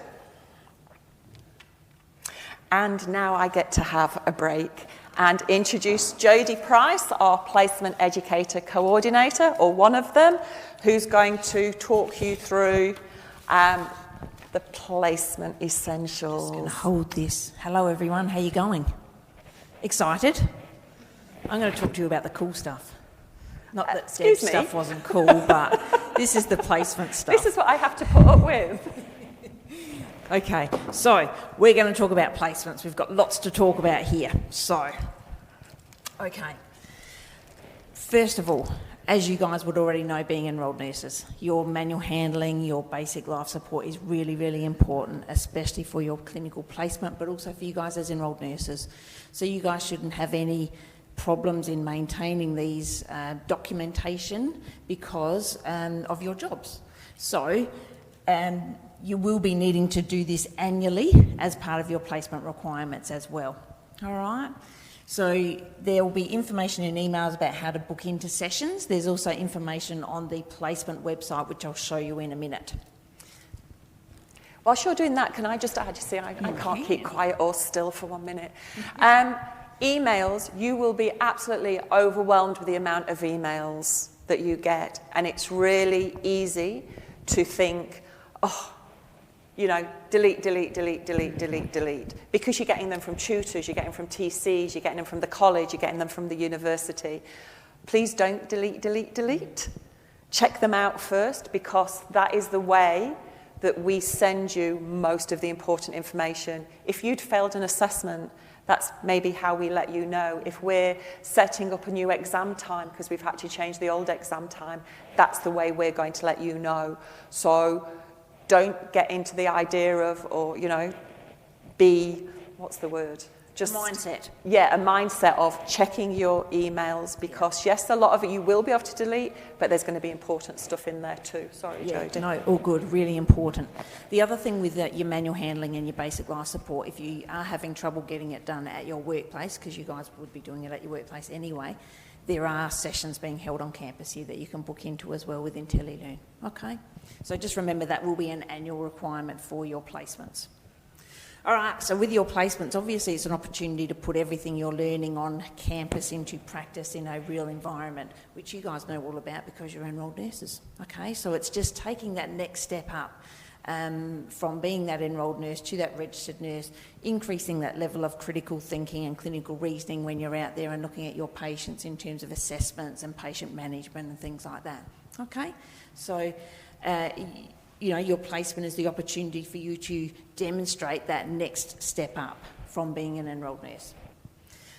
And now I get to have a break and introduce Jodie Price, our placement educator coordinator, or one of them, who's going to talk you through the placement essentials. Just going to hold this. Hello everyone, how you going? Excited? I'm going to talk to you about the cool stuff. Not that Deb's stuff wasn't cool, but this is the placement stuff. This is what I have to put up with. Okay, so we're going to talk about placements. We've got lots to talk about here. So, okay. First of all, as you guys would already know, being enrolled nurses, your manual handling, your basic life support is really, really important, especially for your clinical placement, but also for you guys as enrolled nurses. So you guys shouldn't have any problems in maintaining these documentation because of your jobs. So you will be needing to do this annually as part of your placement requirements as well. All right? So there will be information in emails about how to book into sessions. There's also information on the placement website, which I'll show you in a minute. Whilst you're doing that, can I just add, you see, I can't keep quiet or still for 1 minute. Emails, you will be absolutely overwhelmed with the amount of emails that you get, and it's really easy to think, oh, you know, delete, because you're getting them from tutors, you're getting them from TCs, you're getting them from the college, you're getting them from the university. Please don't delete. Check them out first, because that is the way that we send you most of the important information. If you'd failed an assessment, that's maybe how we let you know. If we're setting up a new exam time because we've had to change the old exam time, that's the way we're going to let you know. So don't get into the idea of, or, you know, be, what's the word? just mindset. Yeah, a mindset of checking your emails, because yes, a lot of it you will be able to delete, but there's going to be important stuff in there too. Sorry, Jodie. No, all good, really important. The other thing with your manual handling and your basic life support, if you are having trouble getting it done at your workplace, because you guys would be doing it at your workplace anyway, there are sessions being held on campus here that you can book into as well with IntelliLearn. Okay, so just remember that will be an annual requirement for your placements. All right, so with your placements, obviously it's an opportunity to put everything you're learning on campus into practice in a real environment, which you guys know all about because you're enrolled nurses. Okay, so it's just taking that next step up from being that enrolled nurse to that registered nurse, increasing that level of critical thinking and clinical reasoning when you're out there and looking at your patients in terms of assessments and patient management and things like that. Okay, so you know, your placement is the opportunity for you to demonstrate that next step up from being an enrolled nurse.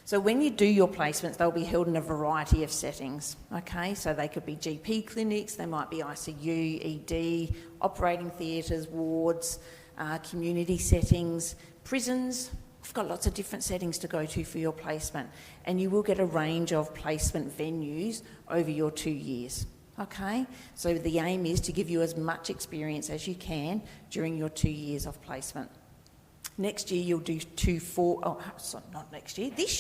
So when you do your placements, they'll be held in a variety of settings, okay? So they could be GP clinics, they might be ICU, ED, operating theatres, wards, community settings, prisons. We've got lots of different settings to go to for your placement, and you will get a range of placement venues over your 2 years. Okay, so the aim is to give you as much experience as you can during your 2 years of placement. Next year you'll do this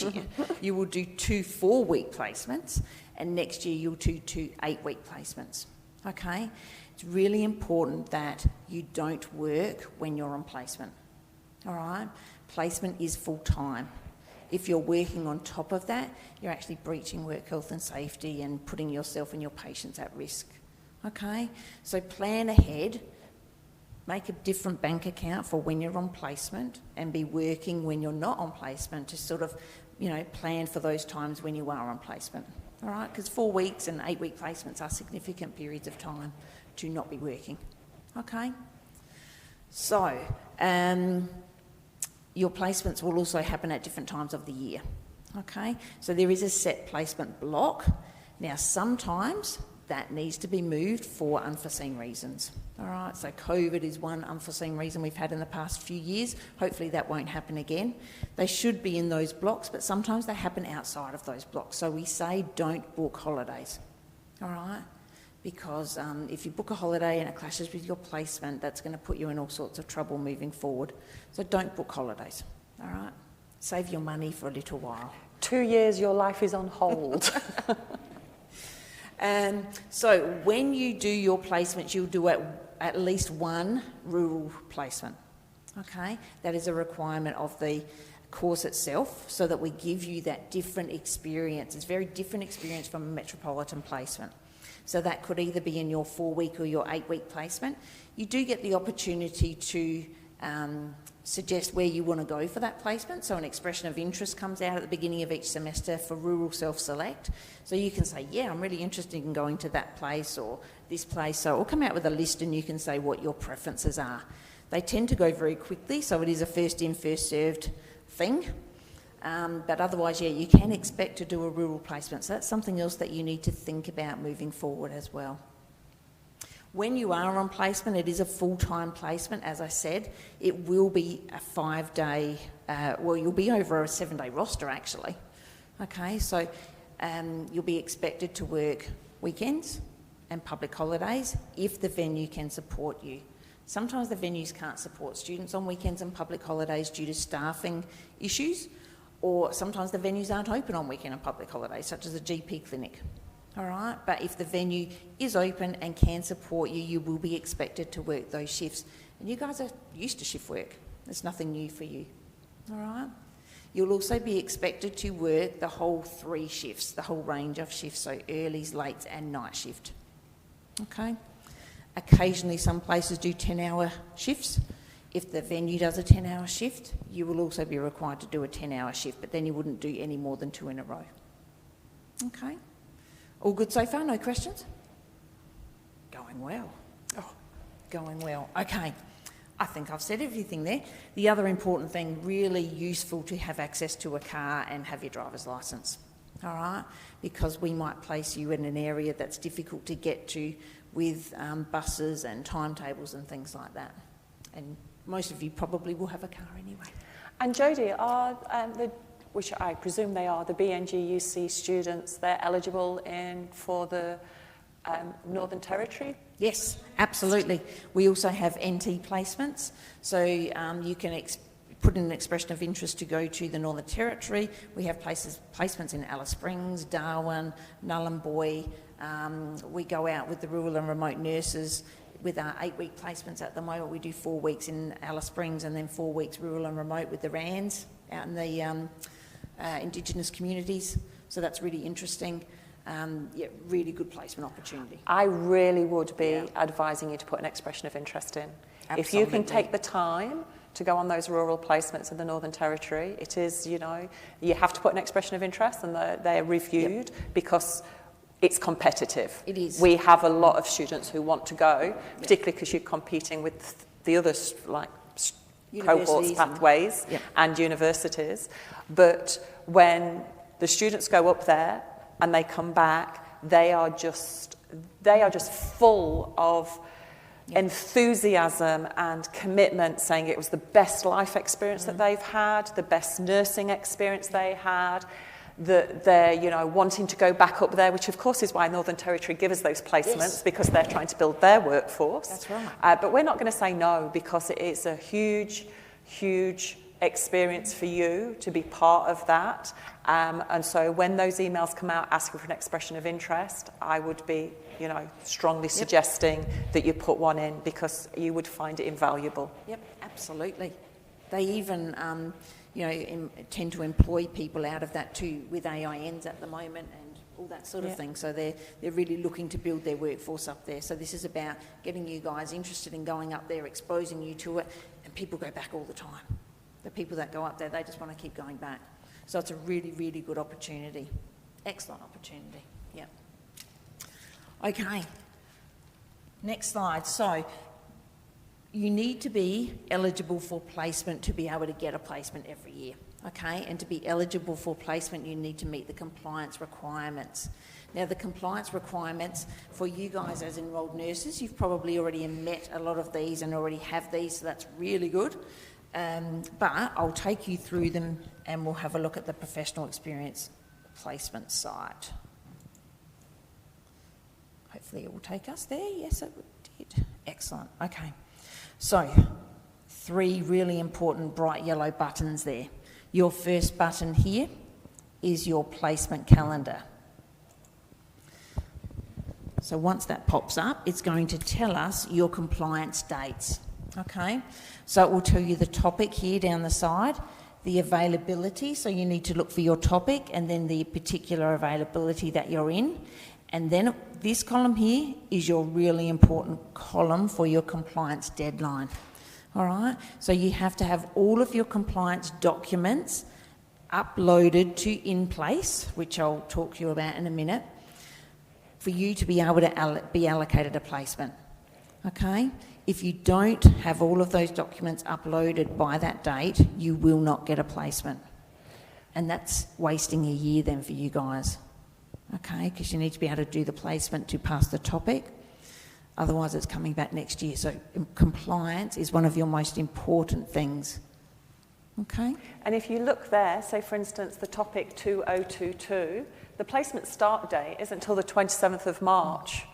year you will do 2 4-week placements, and next year you'll do 2 8-week placements. Okay, it's really important that you don't work when you're on placement. All right, placement is full time. If you're working on top of that, you're actually breaching work health and safety and putting yourself and your patients at risk. Okay, so plan ahead, make a different bank account for when you're on placement, and be working when you're not on placement to sort of, you know, plan for those times when you are on placement. All right, because 4 weeks and 8-week placements are significant periods of time to not be working. Okay, so your placements will also happen at different times of the year. Okay, so there is a set placement block. Now sometimes that needs to be moved for unforeseen reasons. All right, so COVID is one unforeseen reason we've had in the past few years. Hopefully that won't happen again. They should be in those blocks, but sometimes they happen outside of those blocks. So we say don't book holidays. All right, because if you book a holiday and it clashes with your placement, that's going to put you in all sorts of trouble moving forward. So don't book holidays, all right? Save your money for a little while. 2 years, your life is on hold. So when you do your placements, you'll do at least one rural placement, okay? That is a requirement of the course itself, so that we give you that different experience. It's a very different experience from a metropolitan placement. So that could either be in your 4-week or your 8-week placement. You do get the opportunity to suggest where you want to go for that placement. So an expression of interest comes out at the beginning of each semester for rural self-select. So you can say, yeah, I'm really interested in going to that place or this place. So it'll come out with a list and you can say what your preferences are. They tend to go very quickly, so it is a first in, first served thing. But otherwise, yeah, you can expect to do a rural placement. So that's something else that you need to think about moving forward as well. When you are on placement, it is a full-time placement, as I said. It will be a 5-day, you'll be over a 7-day roster actually. Okay, so you'll be expected to work weekends and public holidays if the venue can support you. Sometimes the venues can't support students on weekends and public holidays due to staffing issues, or sometimes the venues aren't open on weekend and public holidays, such as a GP clinic. All right, but if the venue is open and can support you, you will be expected to work those shifts. And you guys are used to shift work. There's nothing new for you. All right. You'll also be expected to work the whole 3 shifts, the whole range of shifts, so earlies, lates and night shift. Okay. Occasionally some places do 10-hour shifts. If the venue does a 10-hour shift, you will also be required to do a 10-hour shift, but then you wouldn't do any more than 2 in a row. Okay. All good so far? No questions? Going well. Oh, going well. Okay. I think I've said everything there. The other important thing, really useful to have access to a car and have your driver's licence. All right? Because we might place you in an area that's difficult to get to with buses and timetables and things like that. And most of you probably will have a car anyway. And Jodie, are which I presume they are, the BNGUC students, they're eligible for the Northern Territory? Yes, absolutely. We also have NT placements, so you can put in an expression of interest to go to the Northern Territory. We have placements in Alice Springs, Darwin, Nhulunbuy. We go out with the rural and remote nurses with our 8-week placements at the moment. We do 4 weeks in Alice Springs and then 4 weeks rural and remote with the RANs out in the Indigenous communities. So that's really interesting. Really good placement opportunity. I really would be advising you to put an expression of interest in. Absolutely. If you can take the time to go on those rural placements in the Northern Territory, it is, you have to put an expression of interest, and they're reviewed because it's competitive. It is. We have a lot of students who want to go, particularly because you're competing with the others, like cohorts, pathways, and universities. But when the students go up there and they come back, they are just full of enthusiasm and commitment, saying it was the best life experience that they've had, the best nursing experience they had, that they're wanting to go back up there, which of course is why Northern Territory give us those placements, because they're trying to build their workforce. That's right. But we're not going to say no, because it is a huge experience for you to be part of that. And so when those emails come out asking for an expression of interest, I would be strongly suggesting that you put one in, because you would find it invaluable. Yep, absolutely. They even tend to employ people out of that too, with AINs at the moment and all that sort of thing. So they're really looking to build their workforce up there. So this is about getting you guys interested in going up there, exposing you to it, and people go back all the time. The people that go up there, they just want to keep going back. So it's a really, really good opportunity. Excellent opportunity. Yeah. Okay. Next slide. So you need to be eligible for placement to be able to get a placement every year. Okay, and to be eligible for placement, you need to meet the compliance requirements. Now, the compliance requirements for you guys as enrolled nurses, you've probably already met a lot of these and already have these, so that's really good. But I'll take you through them and we'll have a look at the professional experience placement site. Hopefully it will take us there. Yes, it did. Excellent. Okay. So, 3 really important bright yellow buttons there. Your first button here is your placement calendar. So once that pops up, it's going to tell us your compliance dates. Okay, so it will tell you the topic here down the side, the availability, so you need to look for your topic and then the particular availability that you're in. And then this column here is your really important column for your compliance deadline. All right, so you have to have all of your compliance documents uploaded to InPlace, which I'll talk to you about in a minute, for you to be able to be allocated a placement. Okay, if you don't have all of those documents uploaded by that date, you will not get a placement. And that's wasting a year then for you guys. Okay, because you need to be able to do the placement to pass the topic. Otherwise, it's coming back next year. So compliance is one of your most important things. Okay? And if you look there, say for instance the topic 2022, the placement start date isn't until the 27th of March.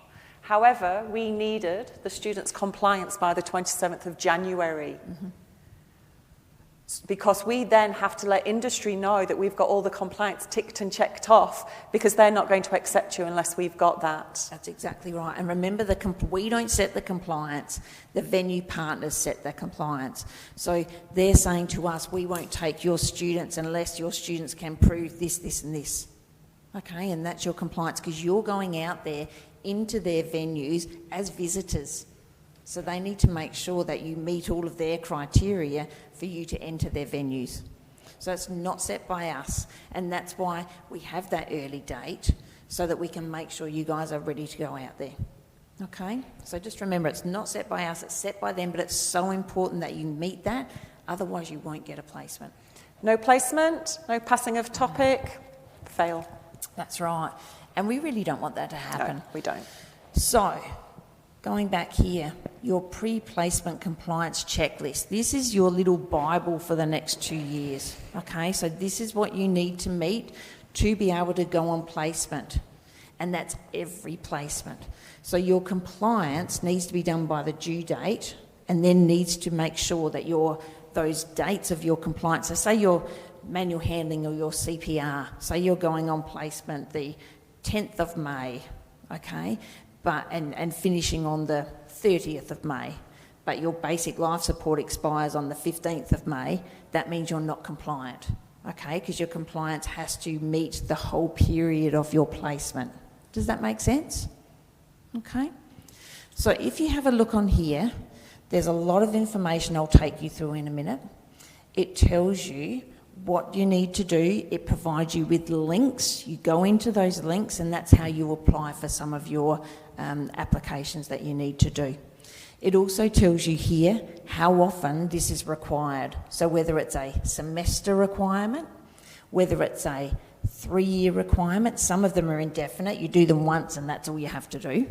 However, we needed the students' compliance by the 27th of January. Because we then have to let industry know that we've got all the compliance ticked and checked off, because they're not going to accept you unless we've got that. That's exactly right. And remember, we don't set the compliance. The venue partners set the compliance. So they're saying to us, we won't take your students unless your students can prove this, this and this. Okay, and that's your compliance, because you're going out there into their venues as visitors. So they need to make sure that you meet all of their criteria for you to enter their venues. So it's not set by us, and that's why we have that early date, so that we can make sure you guys are ready to go out there. Okay? So just remember, it's not set by us, it's set by them, but it's so important that you meet that, otherwise you won't get a placement. No placement, no passing of topic, fail. That's right. And we really don't want that to happen. No, we don't. So, going back here, your pre-placement compliance checklist. This is your little Bible for the next 2 years, okay? So this is what you need to meet to be able to go on placement, and that's every placement. So your compliance needs to be done by the due date, and then needs to make sure that those dates of your compliance, so say your manual handling or your CPR, say you're going on placement the 10th of May, okay, and finishing on the 30th of May, but your basic life support expires on the 15th of May, that means you're not compliant, okay, because your compliance has to meet the whole period of your placement. Does that make sense? Okay. So if you have a look on here, there's a lot of information I'll take you through in a minute. It tells you what you need to do. It provides you with links. You go into those links, and that's how you apply for some of your applications that you need to do. It also tells you here how often this is required. So whether it's a semester requirement, whether it's a 3-year requirement, some of them are indefinite. You do them once and that's all you have to do,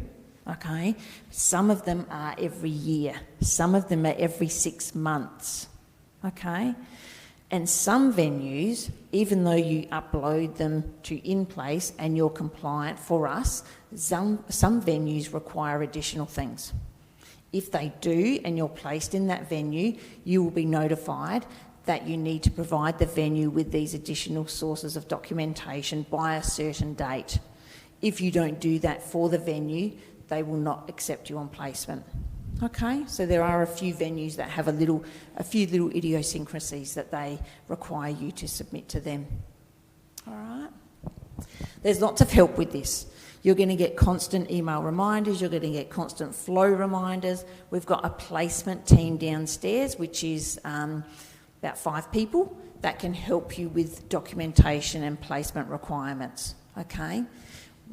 okay? Some of them are every year. Some of them are every 6 months, okay? And some venues, even though you upload them to InPlace and you're compliant for us, some venues require additional things. If they do and you're placed in that venue, you will be notified that you need to provide the venue with these additional sources of documentation by a certain date. If you don't do that for the venue, they will not accept you on placement. Okay, so there are a few venues that have a few little idiosyncrasies that they require you to submit to them. All right. There's lots of help with this. You're going to get constant email reminders, you're going to get constant flow reminders. We've got a placement team downstairs, which is about 5 people that can help you with documentation and placement requirements. Okay.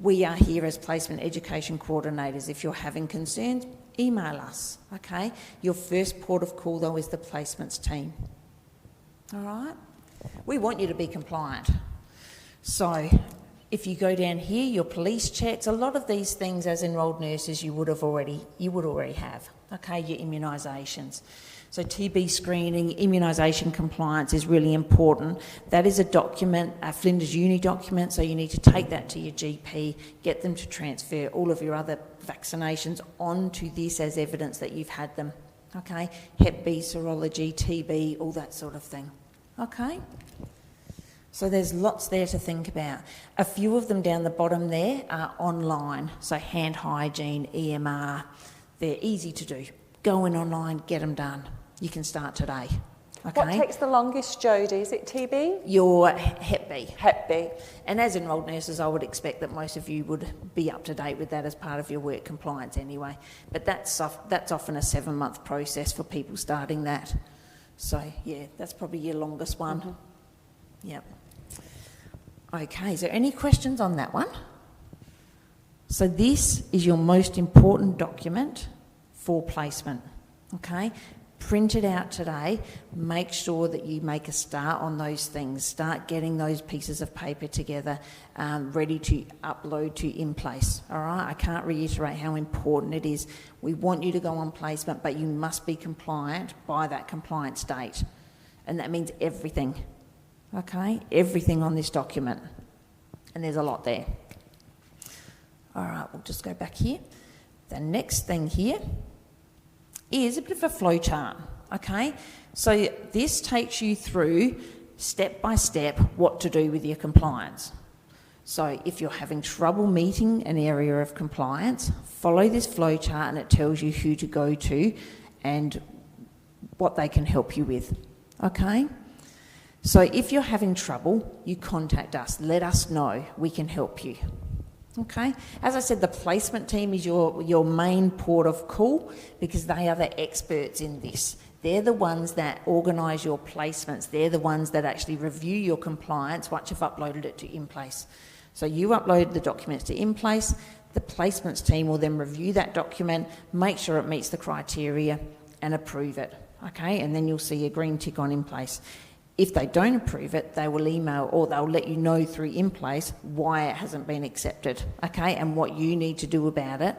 We are here as placement education coordinators. If you're having concerns, email us, okay? Your first port of call, though, is the placements team. All right? We want you to be compliant. So if you go down here, your police checks, a lot of these things as enrolled nurses you would already have, okay, your immunisations. So TB screening, immunisation compliance is really important. That is a document, a Flinders Uni document, so you need to take that to your GP, get them to transfer all of your other vaccinations onto this as evidence that you've had them, okay? Hep B serology, TB, all that sort of thing, okay? So there's lots there to think about. A few of them down the bottom there are online, so hand hygiene, EMR, they're easy to do. Go in online, get them done. You can start today. Okay. What takes the longest, Jodie? Is it TB? Your Hep B. Hep B. And as enrolled nurses, I would expect that most of you would be up to date with that as part of your work compliance anyway. But that's often a 7-month process for people starting that. So, yeah, that's probably your longest one. Mm-hmm. Yep. Okay, is there any questions on that one? So this is your most important document for placement, okay? Print it out today. Make sure that you make a start on those things. Start getting those pieces of paper together, ready to upload to InPlace. All right. I can't reiterate how important it is. We want you to go on placement, but you must be compliant by that compliance date, and that means everything. Okay, everything on this document, and there's a lot there. All right. We'll just go back here. The next thing here is a bit of a flow chart, okay? So this takes you through step by step what to do with your compliance. So if you're having trouble meeting an area of compliance, follow this flow chart and it tells you who to go to and what they can help you with, okay? So if you're having trouble, you contact us, let us know, we can help you. Okay, as I said, the placement team is your main port of call because they are the experts in this. They're the ones that organise your placements. They're the ones that actually review your compliance once you've uploaded it to InPlace. So you upload the documents to InPlace, the placements team will then review that document, make sure it meets the criteria and approve it. Okay, and then you'll see a green tick on InPlace. If they don't approve it, they will email or they'll let you know through InPlace why it hasn't been accepted, okay, and what you need to do about it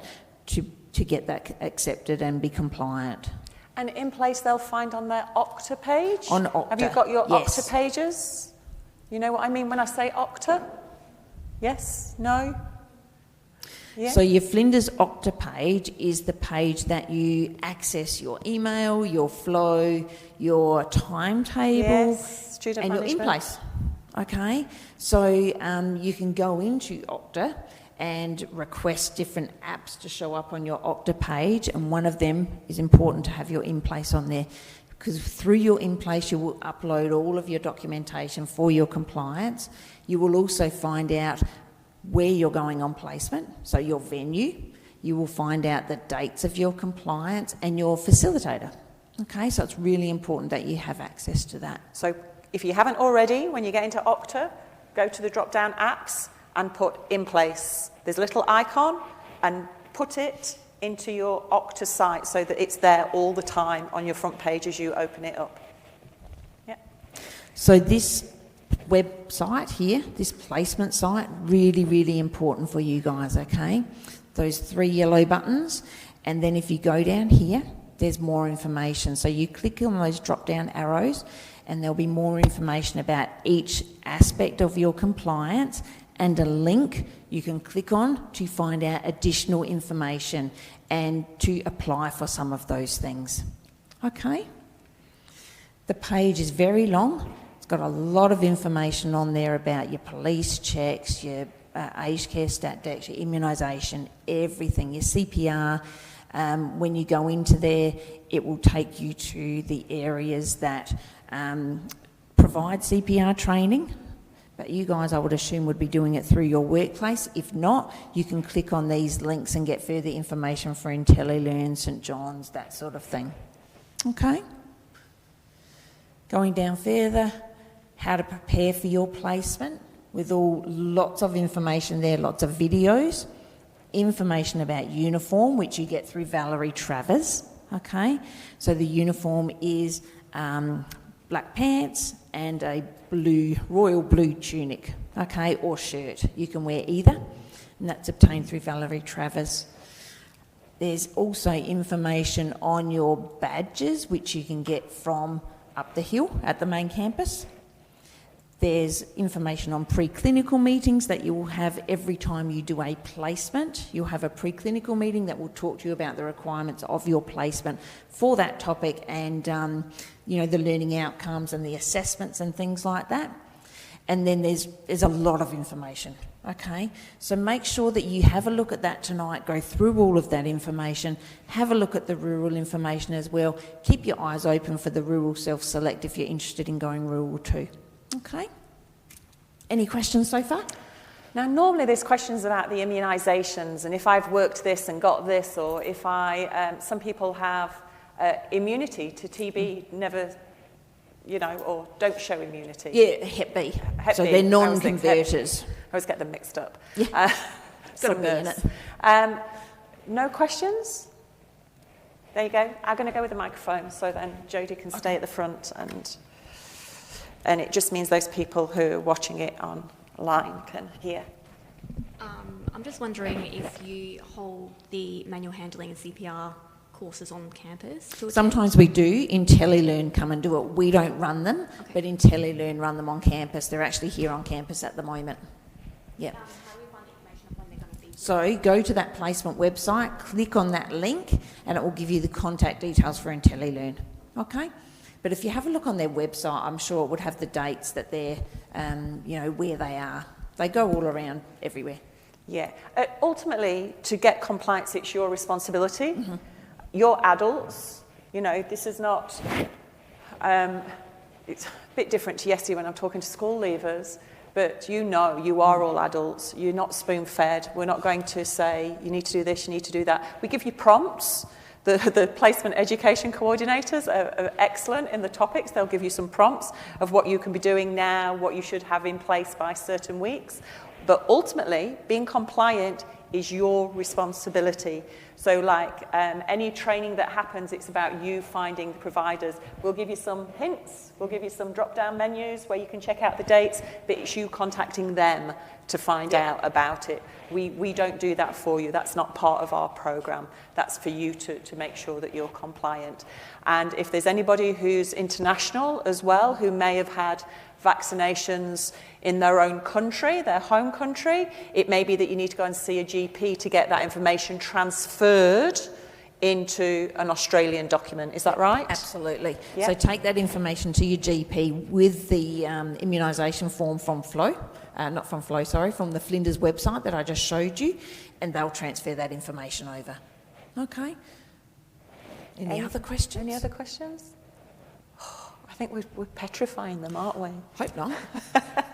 to get that accepted and be compliant. And in place they'll find on their Okta page? On Okta, Have you got your yes. Okta pages? You know what I mean when I say Okta? Yes? No? Yeah? So your Flinders Okta page is the page that you access your email, your flow, your timetable, Yes, student and your management. in-place. Okay, so you can go into Okta and request different apps to show up on your Okta page, and one of them is important to have your in-place on there, because through your in-place you will upload all of your documentation for your compliance. You will also find out where you're going on placement, so your venue. You will find out the dates of your compliance and your facilitator. Okay, so it's really important that you have access to that. So if you haven't already, when you get into Okta, go to the drop-down apps and put in place. There's a little icon, and put it into your Okta site so that it's there all the time on your front page as you open it up. Yeah. So this website here, this placement site, really, really important for you guys, okay? Those 3 yellow buttons, and then if you go down here, there's more information. So you click on those drop-down arrows, and there'll be more information about each aspect of your compliance, and a link you can click on to find out additional information and to apply for some of those things. Okay? The page is very long. It's got a lot of information on there about your police checks, your aged care stat decks, your immunisation, everything, your CPR. When you go into there, it will take you to the areas that provide CPR training. But you guys, I would assume, would be doing it through your workplace. If not, you can click on these links and get further information for IntelliLearn, St John's, that sort of thing. Okay? Going down further, how to prepare for your placement, with lots of information there, lots of videos, information about uniform, which you get through Valerie Travers. Okay? So the uniform is black pants and a royal blue tunic, okay, or shirt. You can wear either, and that's obtained through Valerie Travers. There's also information on your badges, which you can get from up the hill at the main campus. There's information on preclinical meetings that you will have every time you do a placement. You'll have a preclinical meeting that will talk to you about the requirements of your placement for that topic, and the learning outcomes and the assessments and things like that. And then there's a lot of information, okay? So make sure that you have a look at that tonight, go through all of that information, have a look at the rural information as well. Keep your eyes open for the rural self-select if you're interested in going rural too. Okay. Any questions so far? Now, normally there's questions about the immunisations, and if I've worked this and got this, or if some people have immunity to TB, never, or don't show immunity. Yeah, Hep B. Hep so B. they're non-converters. I always get them mixed up. Yeah. So Got a minute. No questions? There you go. I'm going to go with the microphone, so then Jodie can stay at the front, and it just means those people who are watching it online can hear. I'm just wondering if you hold the manual handling and CPR courses on campus to attend? Sometimes we do. IntelliLearn come and do it. We don't run them, but IntelliLearn run them on campus. They're actually here on campus at the moment. Yep. How do we find the information of when they're going to be? So go to that placement website, click on that link, and it will give you the contact details for IntelliLearn. Okay? But if you have a look on their website, I'm sure it would have the dates that they're, where they are. They go all around everywhere. Yeah. Ultimately, to get compliance, it's your responsibility. Mm-hmm. You're adults. This is not... it's a bit different to yesterday when I'm talking to school leavers, but you are all adults. You're not spoon-fed. We're not going to say, you need to do this, you need to do that. We give you prompts. The placement education coordinators are excellent in the topics. They'll give you some prompts of what you can be doing now, what you should have in place by certain weeks. But ultimately, being compliant is your responsibility. So like any training that happens, it's about you finding the providers. We'll give you some hints, we'll give you some drop-down menus where you can check out the dates, but it's you contacting them to find out about it. We don't do that for you. That's not part of our program. That's for you to make sure that you're compliant. And if there's anybody who's international as well, who may have had vaccinations in their own country, their home country, it may be that you need to go and see a GP to get that information transferred into an Australian document. Is that right? Absolutely. Yeah. So take that information to your GP with the immunisation form from from the Flinders website that I just showed you, and they'll transfer that information over. Okay. Any other questions? Any other questions? I think we're petrifying them, aren't we? Hope not.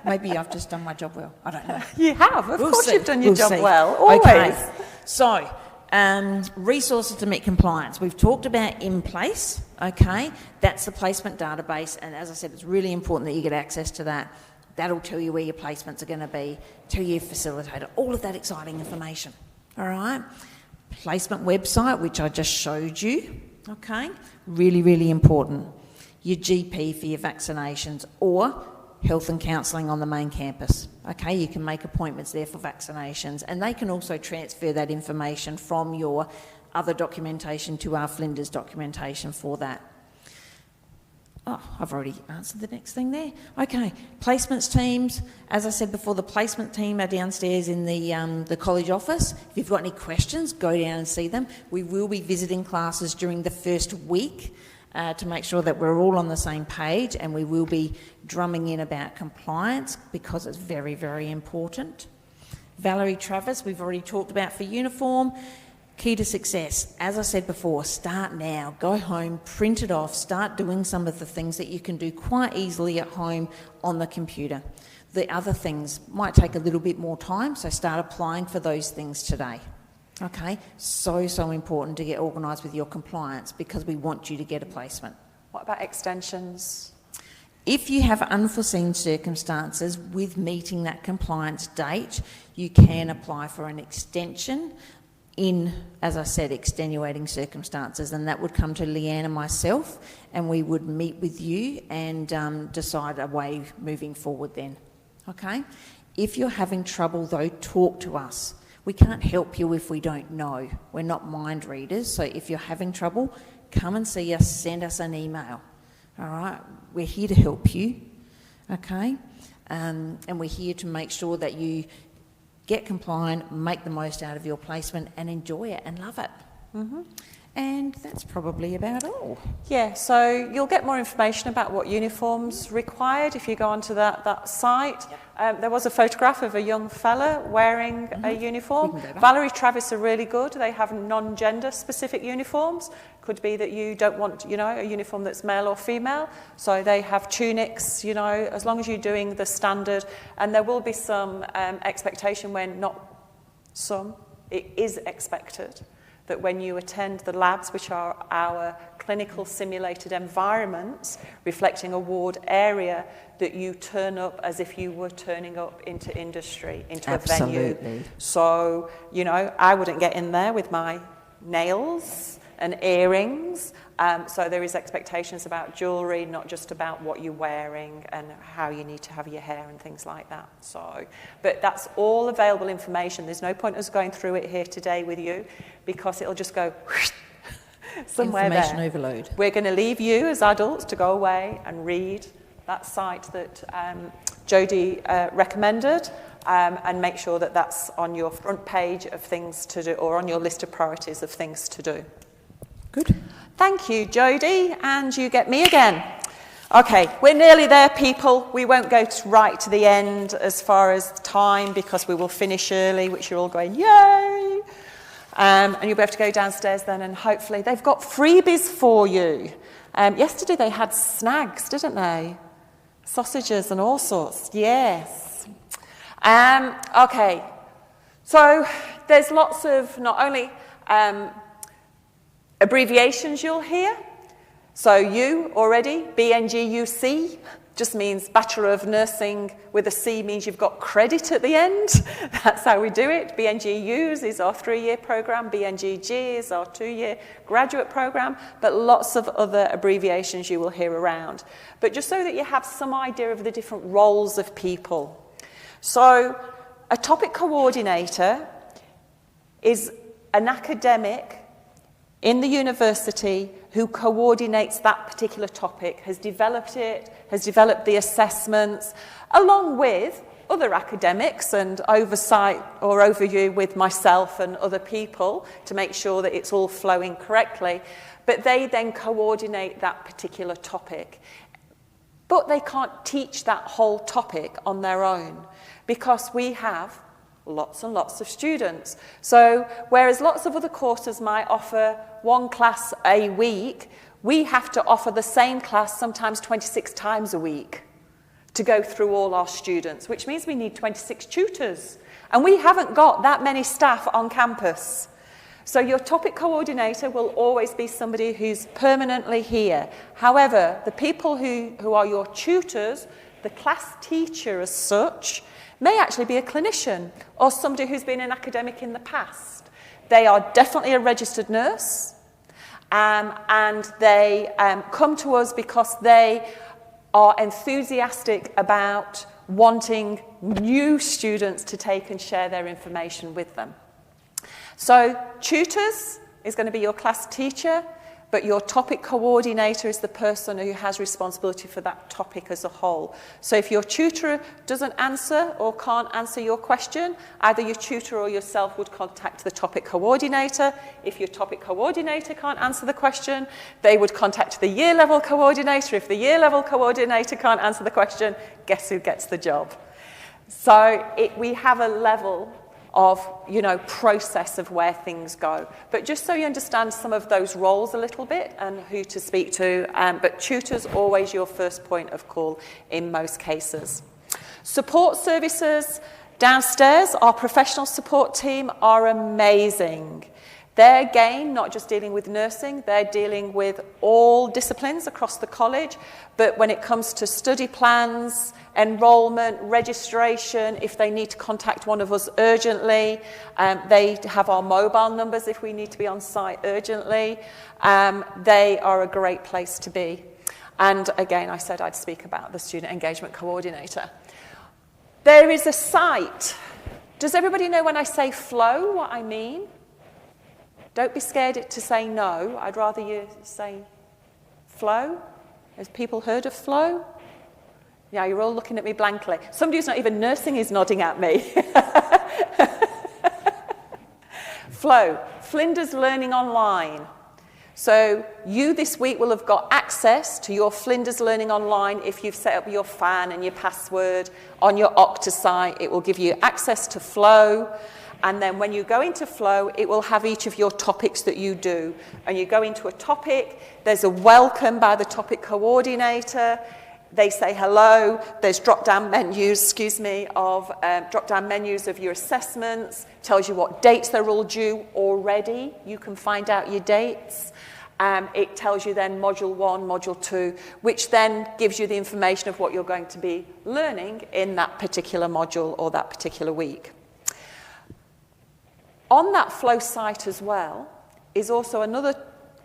Maybe I've just done my job well. I don't know. You have. Of course see. you've done your job see. well. Always. Okay. So, resources to meet compliance. We've talked about in place, okay? That's the placement database, and as I said, it's really important that you get access to that. That'll tell you where your placements are going to be, tell you your facilitator, all of that exciting information, all right? Placement website, which I just showed you, okay? Really, really important. Your GP for your vaccinations, or health and counselling on the main campus. Okay, you can make appointments there for vaccinations, and they can also transfer that information from your other documentation to our Flinders documentation for that. Oh, I've already answered the next thing there. Okay, placements teams. As I said before, the placement team are downstairs in the college office. If you've got any questions, go down and see them. We will be visiting classes during the first week to make sure that we're all on the same page, and we will be drumming in about compliance because it's very, very important. Valerie Travis, we've already talked about for uniform. Key to success, as I said before, start now. Go home, print it off, start doing some of the things that you can do quite easily at home on the computer. The other things might take a little bit more time, so start applying for those things today. Okay, so important to get organised with your compliance because we want you to get a placement. What about extensions? If you have unforeseen circumstances with meeting that compliance date, you can apply for an extension in, as I said, extenuating circumstances, and that would come to Leanne and myself, and we would meet with you and decide a way moving forward then. Okay? If you're having trouble though, talk to us. We can't help you if we don't know. We're not mind readers, so if you're having trouble, come and see us, send us an email. All right? We're here to help you, okay? And we're here to make sure that you get compliant, make the most out of your placement and enjoy it and love it. Mm-hmm. And that's probably about all. Yeah, so you'll get more information about what uniforms required if you go onto that site. There was a photograph of a young fella wearing a uniform. Valerie Travis are really good. They have non-gender specific uniforms. Could be that you don't want, a uniform that's male or female. So they have tunics, as long as you're doing the standard. And there will be some expectation it is expected that when you attend the labs, which are our clinical simulated environments, reflecting a ward area, that you turn up as if you were turning up into industry, into Absolutely. a venue. So, I wouldn't get in there with my nails and earrings. So there is expectations about jewellery, not just about what you're wearing and how you need to have your hair and things like that. So, but that's all available information. There's no point us going through it here today with you because it'll just go somewhere Information there. overload. We're going to leave you as adults to go away and read that site that Jodie recommended and make sure that that's on your front page of things to do or on your list of priorities of things to do. Good. Thank you, Jodie, and you get me again. Okay, we're nearly there, people. We won't go right to the end as far as time because we will finish early, which you're all going, yay! And you'll be able to go downstairs then and hopefully they've got freebies for you. Yesterday they had snags, didn't they? Sausages and all sorts, yes. Okay, so there's lots of not only abbreviations you'll hear. So you already, BNGUC, just means Bachelor of Nursing with a C means you've got credit at the end. That's how we do it. BNGUs is our 3-year program. BNGG is our 2-year graduate program, but lots of other abbreviations you will hear around. But just so that you have some idea of the different roles of people. So a topic coordinator is an academic in the university who coordinates that particular topic, has developed it, has developed the assessments, along with other academics and oversight or overview with myself and other people to make sure that it's all flowing correctly. But they then coordinate that particular topic. But they can't teach that whole topic on their own because we have lots and lots of students. So whereas lots of other courses might offer one class a week, we have to offer the same class sometimes 26 times a week to go through all our students, which means we need 26 tutors. And we haven't got that many staff on campus. So your topic coordinator will always be somebody who's permanently here. However, the people who are your tutors, the class teacher as such, may actually be a clinician or somebody who's been an academic in the past. They are definitely a registered nurse, and they come to us because they are enthusiastic about wanting new students to take and share their information with them. So tutors is going to be your class teacher, but your topic coordinator is the person who has responsibility for that topic as a whole. So if your tutor doesn't answer or can't answer your question, either your tutor or yourself would contact the topic coordinator. If your topic coordinator can't answer the question, they would contact the year level coordinator. If the year level coordinator can't answer the question, guess who gets the job? So we have a level of, process of where things go. But just so you understand some of those roles a little bit and who to speak to, but tutor's always your first point of call in most cases. Support services downstairs, our professional support team are amazing. They're, again, not just dealing with nursing, they're dealing with all disciplines across the college, but when it comes to study plans, enrolment, registration, if they need to contact one of us urgently, they have our mobile numbers if we need to be on site urgently. They are a great place to be. And again, I said I'd speak about the student engagement coordinator. There is a site. Does everybody know when I say flow what I mean? Don't be scared to say no. I'd rather you say flow. Has people heard of flow? Yeah, you're all looking at me blankly. Somebody who's not even nursing is nodding at me. Flow, Flinders Learning Online. So you this week will have got access to your Flinders Learning Online if you've set up your FAN and your password on your Okta site. It will give you access to Flow. And then when you go into Flow, it will have each of your topics that you do. And you go into a topic, there's a welcome by the topic coordinator. They say hello. There's drop-down menus, drop-down menus of your assessments. Tells you what dates they're all due already. You can find out your dates. It tells you then Module 1, Module 2, which then gives you the information of what you're going to be learning in that particular module or that particular week. On that Flow site as well is also another,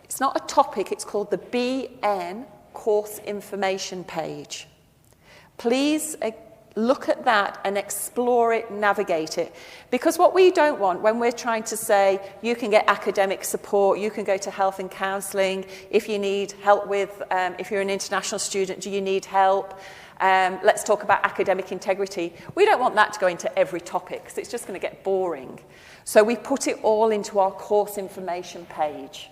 it's not a topic, it's called the BN course information page. Please look at that and explore it, navigate it. Because what we don't want when we're trying to say you can get academic support, you can go to health and counselling, if you need help with, if you're an international student, do you need help? Let's talk about academic integrity. We don't want that to go into every topic because it's just going to get boring. So we put it all into our course information page.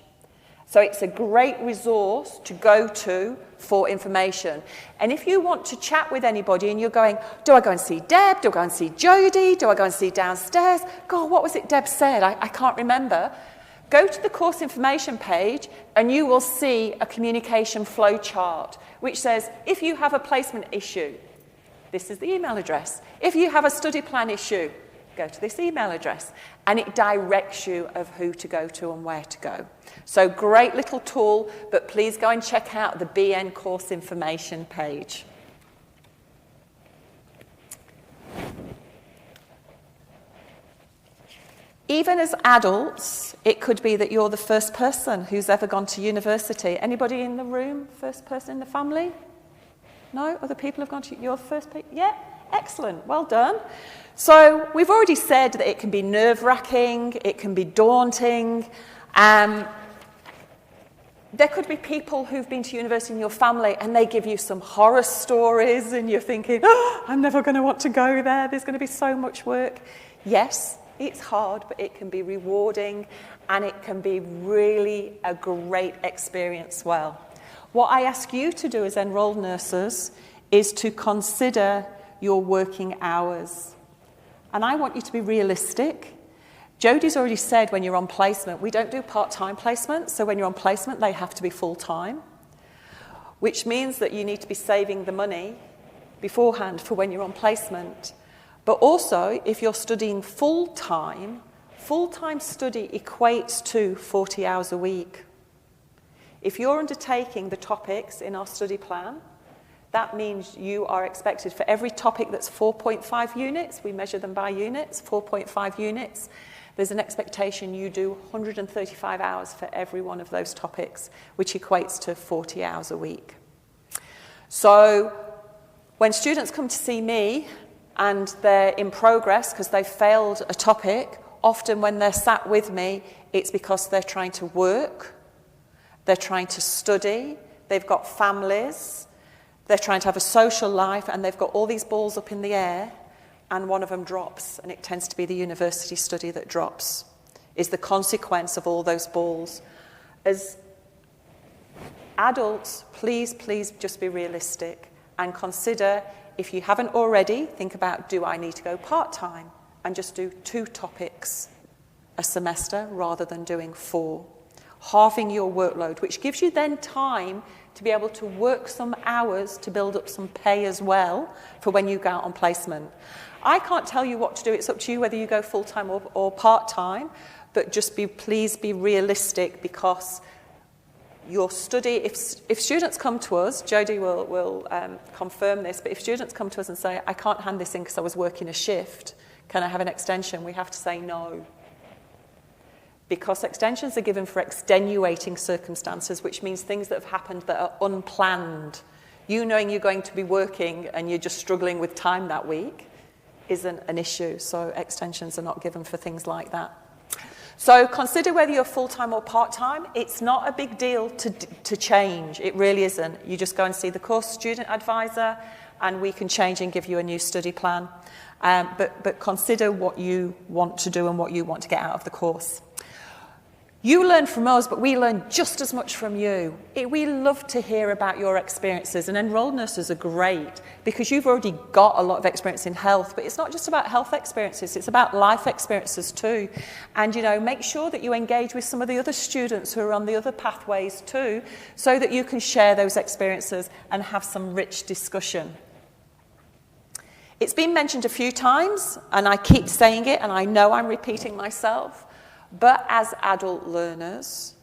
So it's a great resource to go to for information. And if you want to chat with anybody and you're going, do I go and see Deb? Do I go and see Jodie? Do I go and see downstairs? God, what was it Deb said? I can't remember. Go to the course information page and you will see a communication flow chart which says if you have a placement issue, this is the email address. If you have a study plan issue, go to this email address. And it directs you of who to go to and where to go. So great little tool, but please go and check out the BN course information page. Even as adults, it could be that you're the first person who's ever gone to university. Anybody in the room, first person in the family? No? Other people have gone to, you're the first person? Yeah? Excellent, well done. So we've already said that it can be nerve-wracking, it can be daunting. There could be people who've been to university in your family and they give you some horror stories and you're thinking, oh, I'm never going to want to go there, there's going to be so much work. Yes, it's hard, but it can be rewarding and it can be really a great experience well. What I ask you to do as enrolled nurses is to consider your working hours. And I want you to be realistic. Jodie's already said when you're on placement, we don't do part-time placements, so when you're on placement, they have to be full-time, which means that you need to be saving the money beforehand for when you're on placement. But also, if you're studying full-time study equates to 40 hours a week. If you're undertaking the topics in our study plan, that means you are expected for every topic that's 4.5 units, we measure them by units, 4.5 units, there's an expectation you do 135 hours for every one of those topics, which equates to 40 hours a week. So when students come to see me and they're in progress because they've failed a topic, often when they're sat with me, it's because they're trying to work, they're trying to study, they've got families, they're trying to have a social life, and they've got all these balls up in the air, and one of them drops, and it tends to be the university study that drops, is the consequence of all those balls. As adults, please just be realistic and consider, if you haven't already, think about, do I need to go part-time and just do 2 topics a semester rather than doing 4? Halving your workload, which gives you then time to be able to work some hours to build up some pay as well for when you go out on placement. I can't tell you what to do. It's up to you whether you go full-time or part-time, but just please be realistic, because your study, if students come to us, Jodie will confirm this, but if students come to us and say, I can't hand this in because I was working a shift, can I have an extension? We have to say no. Because extensions are given for extenuating circumstances, which means things that have happened that are unplanned. You knowing you're going to be working and you're just struggling with time that week isn't an issue. So extensions are not given for things like that. So consider whether you're full-time or part-time. It's not a big deal to change. It really isn't. You just go and see the course student advisor and we can change and give you a new study plan. But consider what you want to do and what you want to get out of the course. You learn from us, but we learn just as much from you. We love to hear about your experiences, and enrolled nurses are great because you've already got a lot of experience in health, but it's not just about health experiences, it's about life experiences too. And, make sure that you engage with some of the other students who are on the other pathways too, so that you can share those experiences and have some rich discussion. It's been mentioned a few times, and I keep saying it, and I know I'm repeating myself, but as adult learners,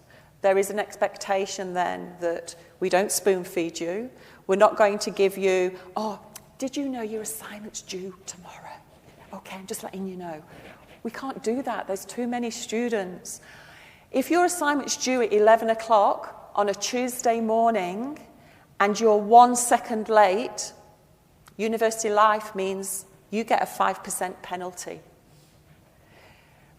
there is an expectation then that we don't spoon feed you. We're not going to give you, oh, did you know your assignment's due tomorrow? Okay, I'm just letting you know. We can't do that. There's too many students. If your assignment's due at 11 o'clock on a Tuesday morning and you're 1 second late, university life means you get a 5% penalty.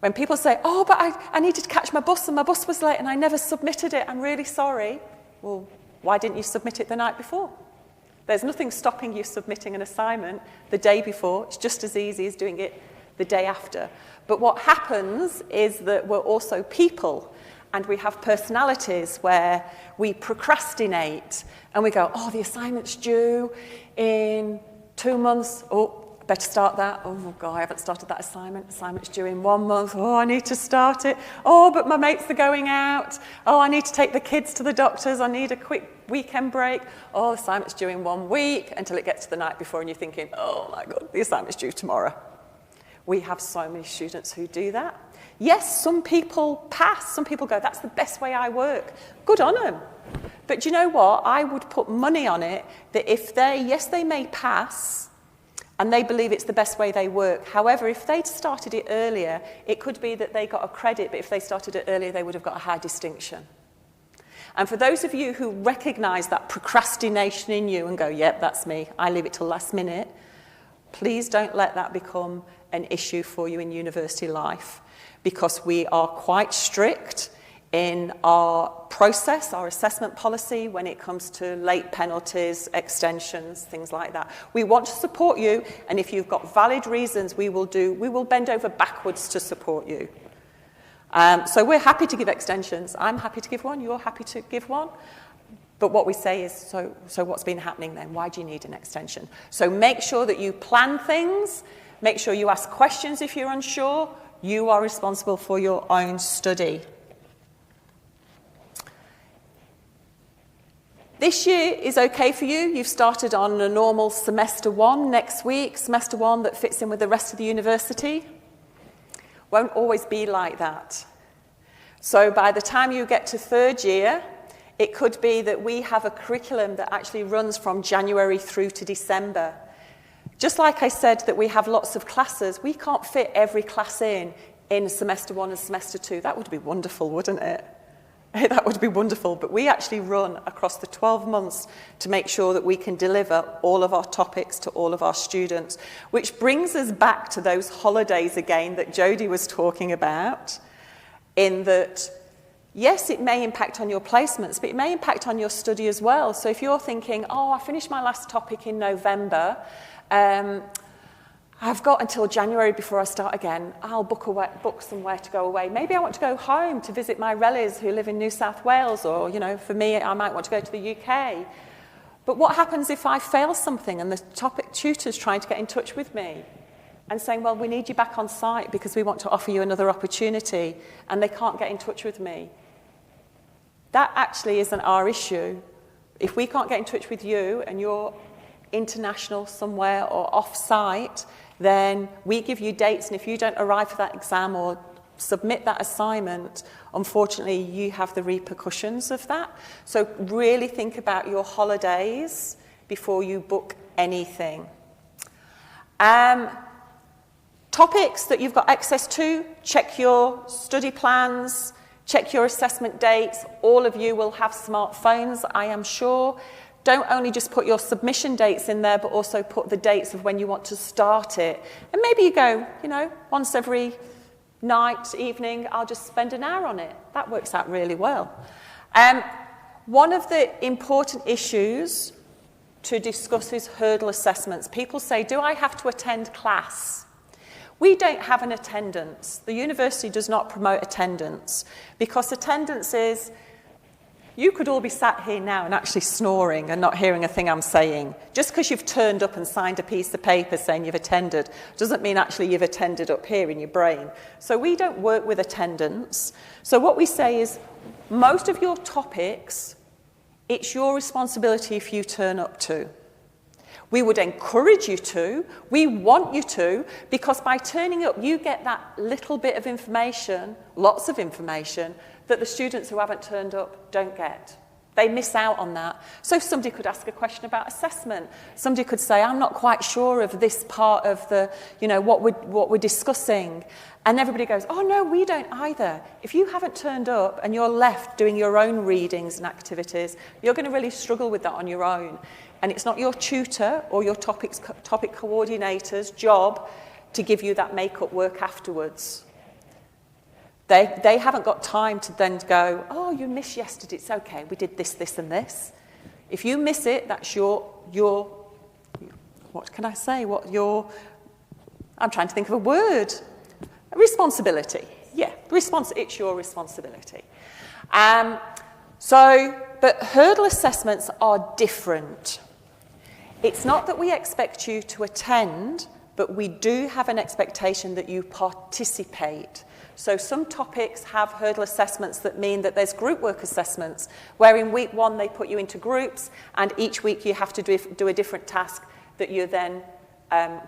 When people say, oh, but I needed to catch my bus and my bus was late and I never submitted it, I'm really sorry. Well, why didn't you submit it the night before? There's nothing stopping you submitting an assignment the day before. It's just as easy as doing it the day after. But what happens is that we're also people, and we have personalities where we procrastinate and we go, oh, the assignment's due in 2 months. Oh, better start that. Oh my God, I haven't started that assignment. Assignment's due in 1 month. Oh, I need to start it. Oh, but my mates are going out. Oh, I need to take the kids to the doctors. I need a quick weekend break. Oh, the assignment's due in 1 week, until it gets to the night before and you're thinking, oh my God, the assignment's due tomorrow. We have so many students who do that. Yes, some people pass. Some people go, that's the best way I work. Good on them. But do you know what? I would put money on it that if they may pass, and they believe it's the best way they work. However, if they'd started it earlier, it could be that they got a credit, but if they started it earlier, they would have got a high distinction. And for those of you who recognise that procrastination in you and go, yep, that's me, I leave it till last minute, please don't let that become an issue for you in university life, because we are quite strict in our process, our assessment policy, when it comes to late penalties, extensions, things like that. We want to support you, and if you've got valid reasons, we will bend over backwards to support you. So we're happy to give extensions. I'm happy to give one, you're happy to give one. But what we say is, so what's been happening then? Why do you need an extension? So make sure that you plan things, make sure you ask questions if you're unsure. You are responsible for your own study. This year is okay for you. You've started on a normal semester one next week, semester one that fits in with the rest of the university. Won't always be like that. So by the time you get to third year, it could be that we have a curriculum that actually runs from January through to December. Just like I said that we have lots of classes, we can't fit every class in semester one and semester two. That would be wonderful, wouldn't it? That would be wonderful, but we actually run across the 12 months to make sure that we can deliver all of our topics to all of our students, which brings us back to those holidays again that Jodie was talking about, in that, yes, it may impact on your placements, but it may impact on your study as well. So if you're thinking, I finished my last topic in November, I've got until January before I start again. I'll book somewhere to go away. Maybe I want to go home to visit my relatives who live in New South Wales, or, for me, I might want to go to the UK. But what happens if I fail something and the topic tutor's trying to get in touch with me and saying, well, we need you back on site because we want to offer you another opportunity, and they can't get in touch with me? That actually isn't our issue. If we can't get in touch with you and you're international somewhere or off-site, then we give you dates, and if you don't arrive for that exam or submit that assignment, unfortunately, you have the repercussions of that. So really think about your holidays before you book anything. Topics that you've got access to, check your study plans, check your assessment dates. All of you will have smartphones, I am sure. Don't only just put your submission dates in there, but also put the dates of when you want to start it. And maybe you go, once every night, evening, I'll just spend an hour on it. That works out really well. One of the important issues to discuss is hurdle assessments. People say, do I have to attend class? We don't have an attendance. The university does not promote attendance, because attendance is, you could all be sat here now and actually snoring and not hearing a thing I'm saying. Just because you've turned up and signed a piece of paper saying you've attended doesn't mean actually you've attended up here in your brain. So we don't work with attendance. So what we say is, most of your topics, it's your responsibility if you turn up to. We would encourage you to, we want you to, because by turning up, you get that little bit of information, lots of information, that the students who haven't turned up don't get. They miss out on that. So somebody could ask a question about assessment. Somebody could say, I'm not quite sure of this part of the, what we're discussing. And everybody goes, oh no, we don't either. If you haven't turned up and you're left doing your own readings and activities, you're going to really struggle with that on your own. And it's not your tutor or your topic coordinator's job to give you that make-up work afterwards. They haven't got time to then go, oh, you missed yesterday, it's okay, we did this, this and this. If you miss it, that's your what can I say, I'm trying to think of a word. Responsibility. Yeah, it's your responsibility. But hurdle assessments are different. It's not that we expect you to attend, but we do have an expectation that you participate. So some topics have hurdle assessments that mean that there's group work assessments, where in week one they put you into groups, and each week you have to do a different task that you're then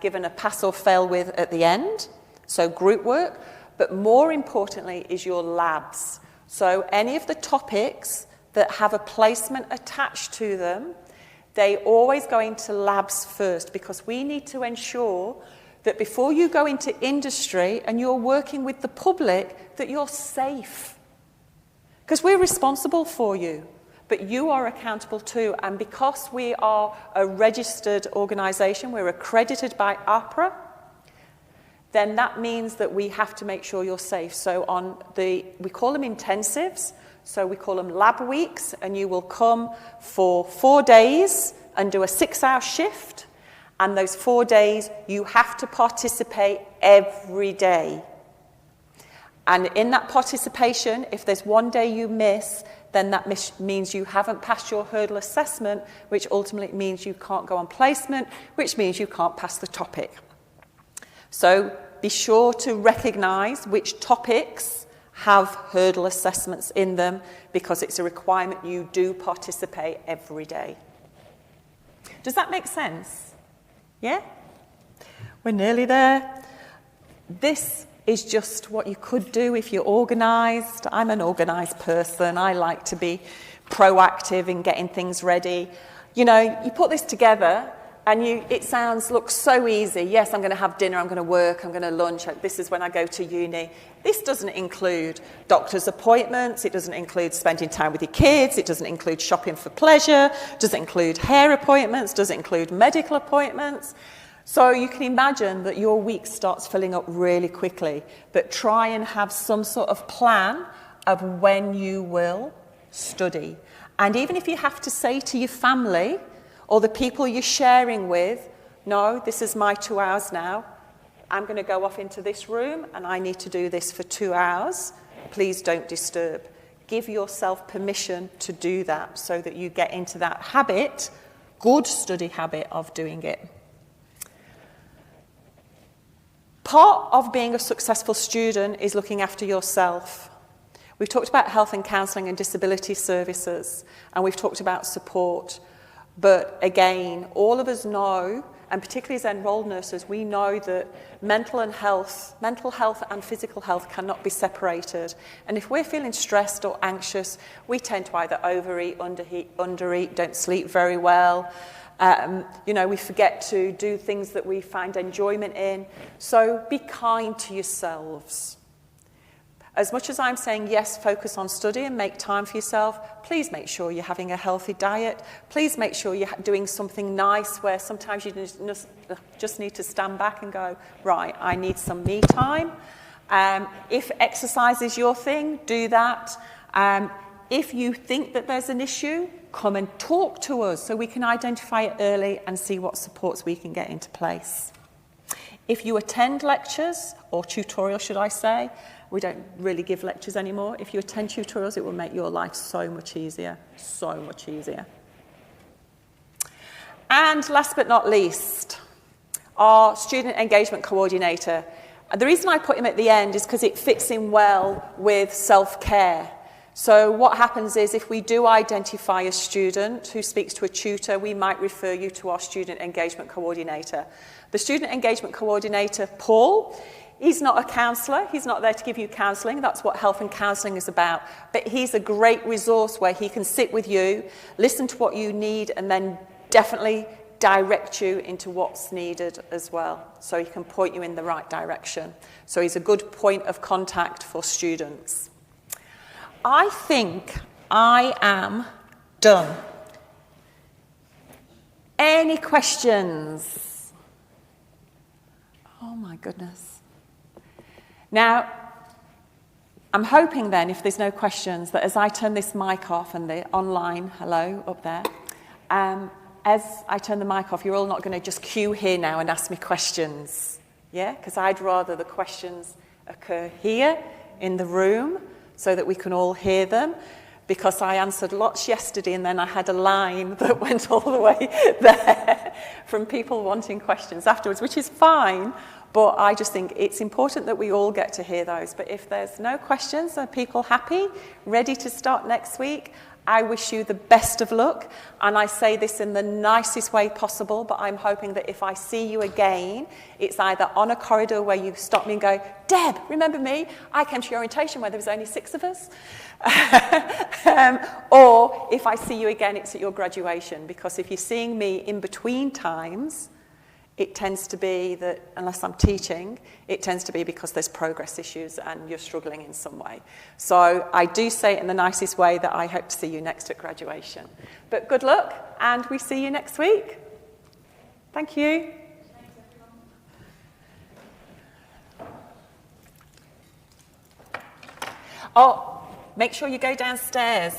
given a pass or fail with at the end. So group work, but more importantly is your labs. So any of the topics that have a placement attached to them, They always go into labs first because we need to ensure that before you go into industry and you're working with the public, that you're safe. Because we're responsible for you, but you are accountable too. And because we are a registered organisation, we're accredited by APRA, then that means that we have to make sure you're safe. So we call them intensives, so we call them lab weeks, and you will come for 4 days and do a 6-hour shift, and those 4 days you have to participate every day. And in that participation, if there's one day you miss, then that means you haven't passed your hurdle assessment, which ultimately means you can't go on placement, which means you can't pass the topic. So be sure to recognise which topics have hurdle assessments in them, because it's a requirement you do participate every day. Does that make sense? Yeah? We're nearly there. This is just what you could do if you're organised. I'm an organised person. I like to be proactive in getting things ready. You know, you put this together and it looks so easy. Yes, I'm going to have dinner, I'm going to work, I'm going to lunch. This is when I go to uni. This doesn't include doctor's appointments. It doesn't include spending time with your kids. It doesn't include shopping for pleasure. It doesn't include hair appointments. It doesn't include medical appointments. So you can imagine that your week starts filling up really quickly. But try and have some sort of plan of when you will study. And even if you have to say to your family or the people you're sharing with, no, this is my 2 hours now. I'm going to go off into this room and I need to do this for 2 hours. Please don't disturb. Give yourself permission to do that so that you get into that habit, good study habit of doing it. Part of being a successful student is looking after yourself. We've talked about health and counselling and disability services, and we've talked about support. But again, all of us know, and particularly as enrolled nurses, we know that mental health and physical health cannot be separated. And if we're feeling stressed or anxious, we tend to either overeat, undereat, don't sleep very well. We forget to do things that we find enjoyment in. So be kind to yourselves. As much as I'm saying, yes, focus on study and make time for yourself, please make sure you're having a healthy diet. Please make sure you're doing something nice where sometimes you just need to stand back and go, right, I need some me time. If exercise is your thing, do that. If you think that there's an issue, come and talk to us so we can identify it early and see what supports we can get into place. If you attend lectures, or tutorials should I say, we don't really give lectures anymore. If you attend tutorials, it will make your life so much easier, so much easier. And last but not least, our student engagement coordinator. And the reason I put him at the end is because it fits in well with self-care. So what happens is if we do identify a student who speaks to a tutor, we might refer you to our student engagement coordinator. The student engagement coordinator, Paul, he's not a counsellor. He's not there to give you counselling. That's what health and counselling is about. But he's a great resource where he can sit with you, listen to what you need, and then definitely direct you into what's needed as well. So he can point you in the right direction. So he's a good point of contact for students. I think I am done. Any questions? Oh my goodness. Now, I'm hoping then, if there's no questions, that as I turn this mic off and the online, hello, up there, as I turn the mic off, you're all not going to just queue here now and ask me questions. Yeah? Because I'd rather the questions occur here in the room so that we can all hear them, because I answered lots yesterday and then I had a line that went all the way there from people wanting questions afterwards, which is fine, but I just think it's important that we all get to hear those. But if there's no questions, are people happy, ready to start next week? I wish you the best of luck, and I say this in the nicest way possible, but I'm hoping that if I see you again, it's either on a corridor where you stop me and go, Deb, remember me? I came to your orientation where there was only 6 of us. Or if I see you again, it's at your graduation, because if you're seeing me in between times, it tends to be that, unless I'm teaching, it tends to be because there's progress issues and you're struggling in some way. So I do say it in the nicest way that I hope to see you next at graduation. But good luck, and we see you next week. Thank you. Oh, make sure you go downstairs.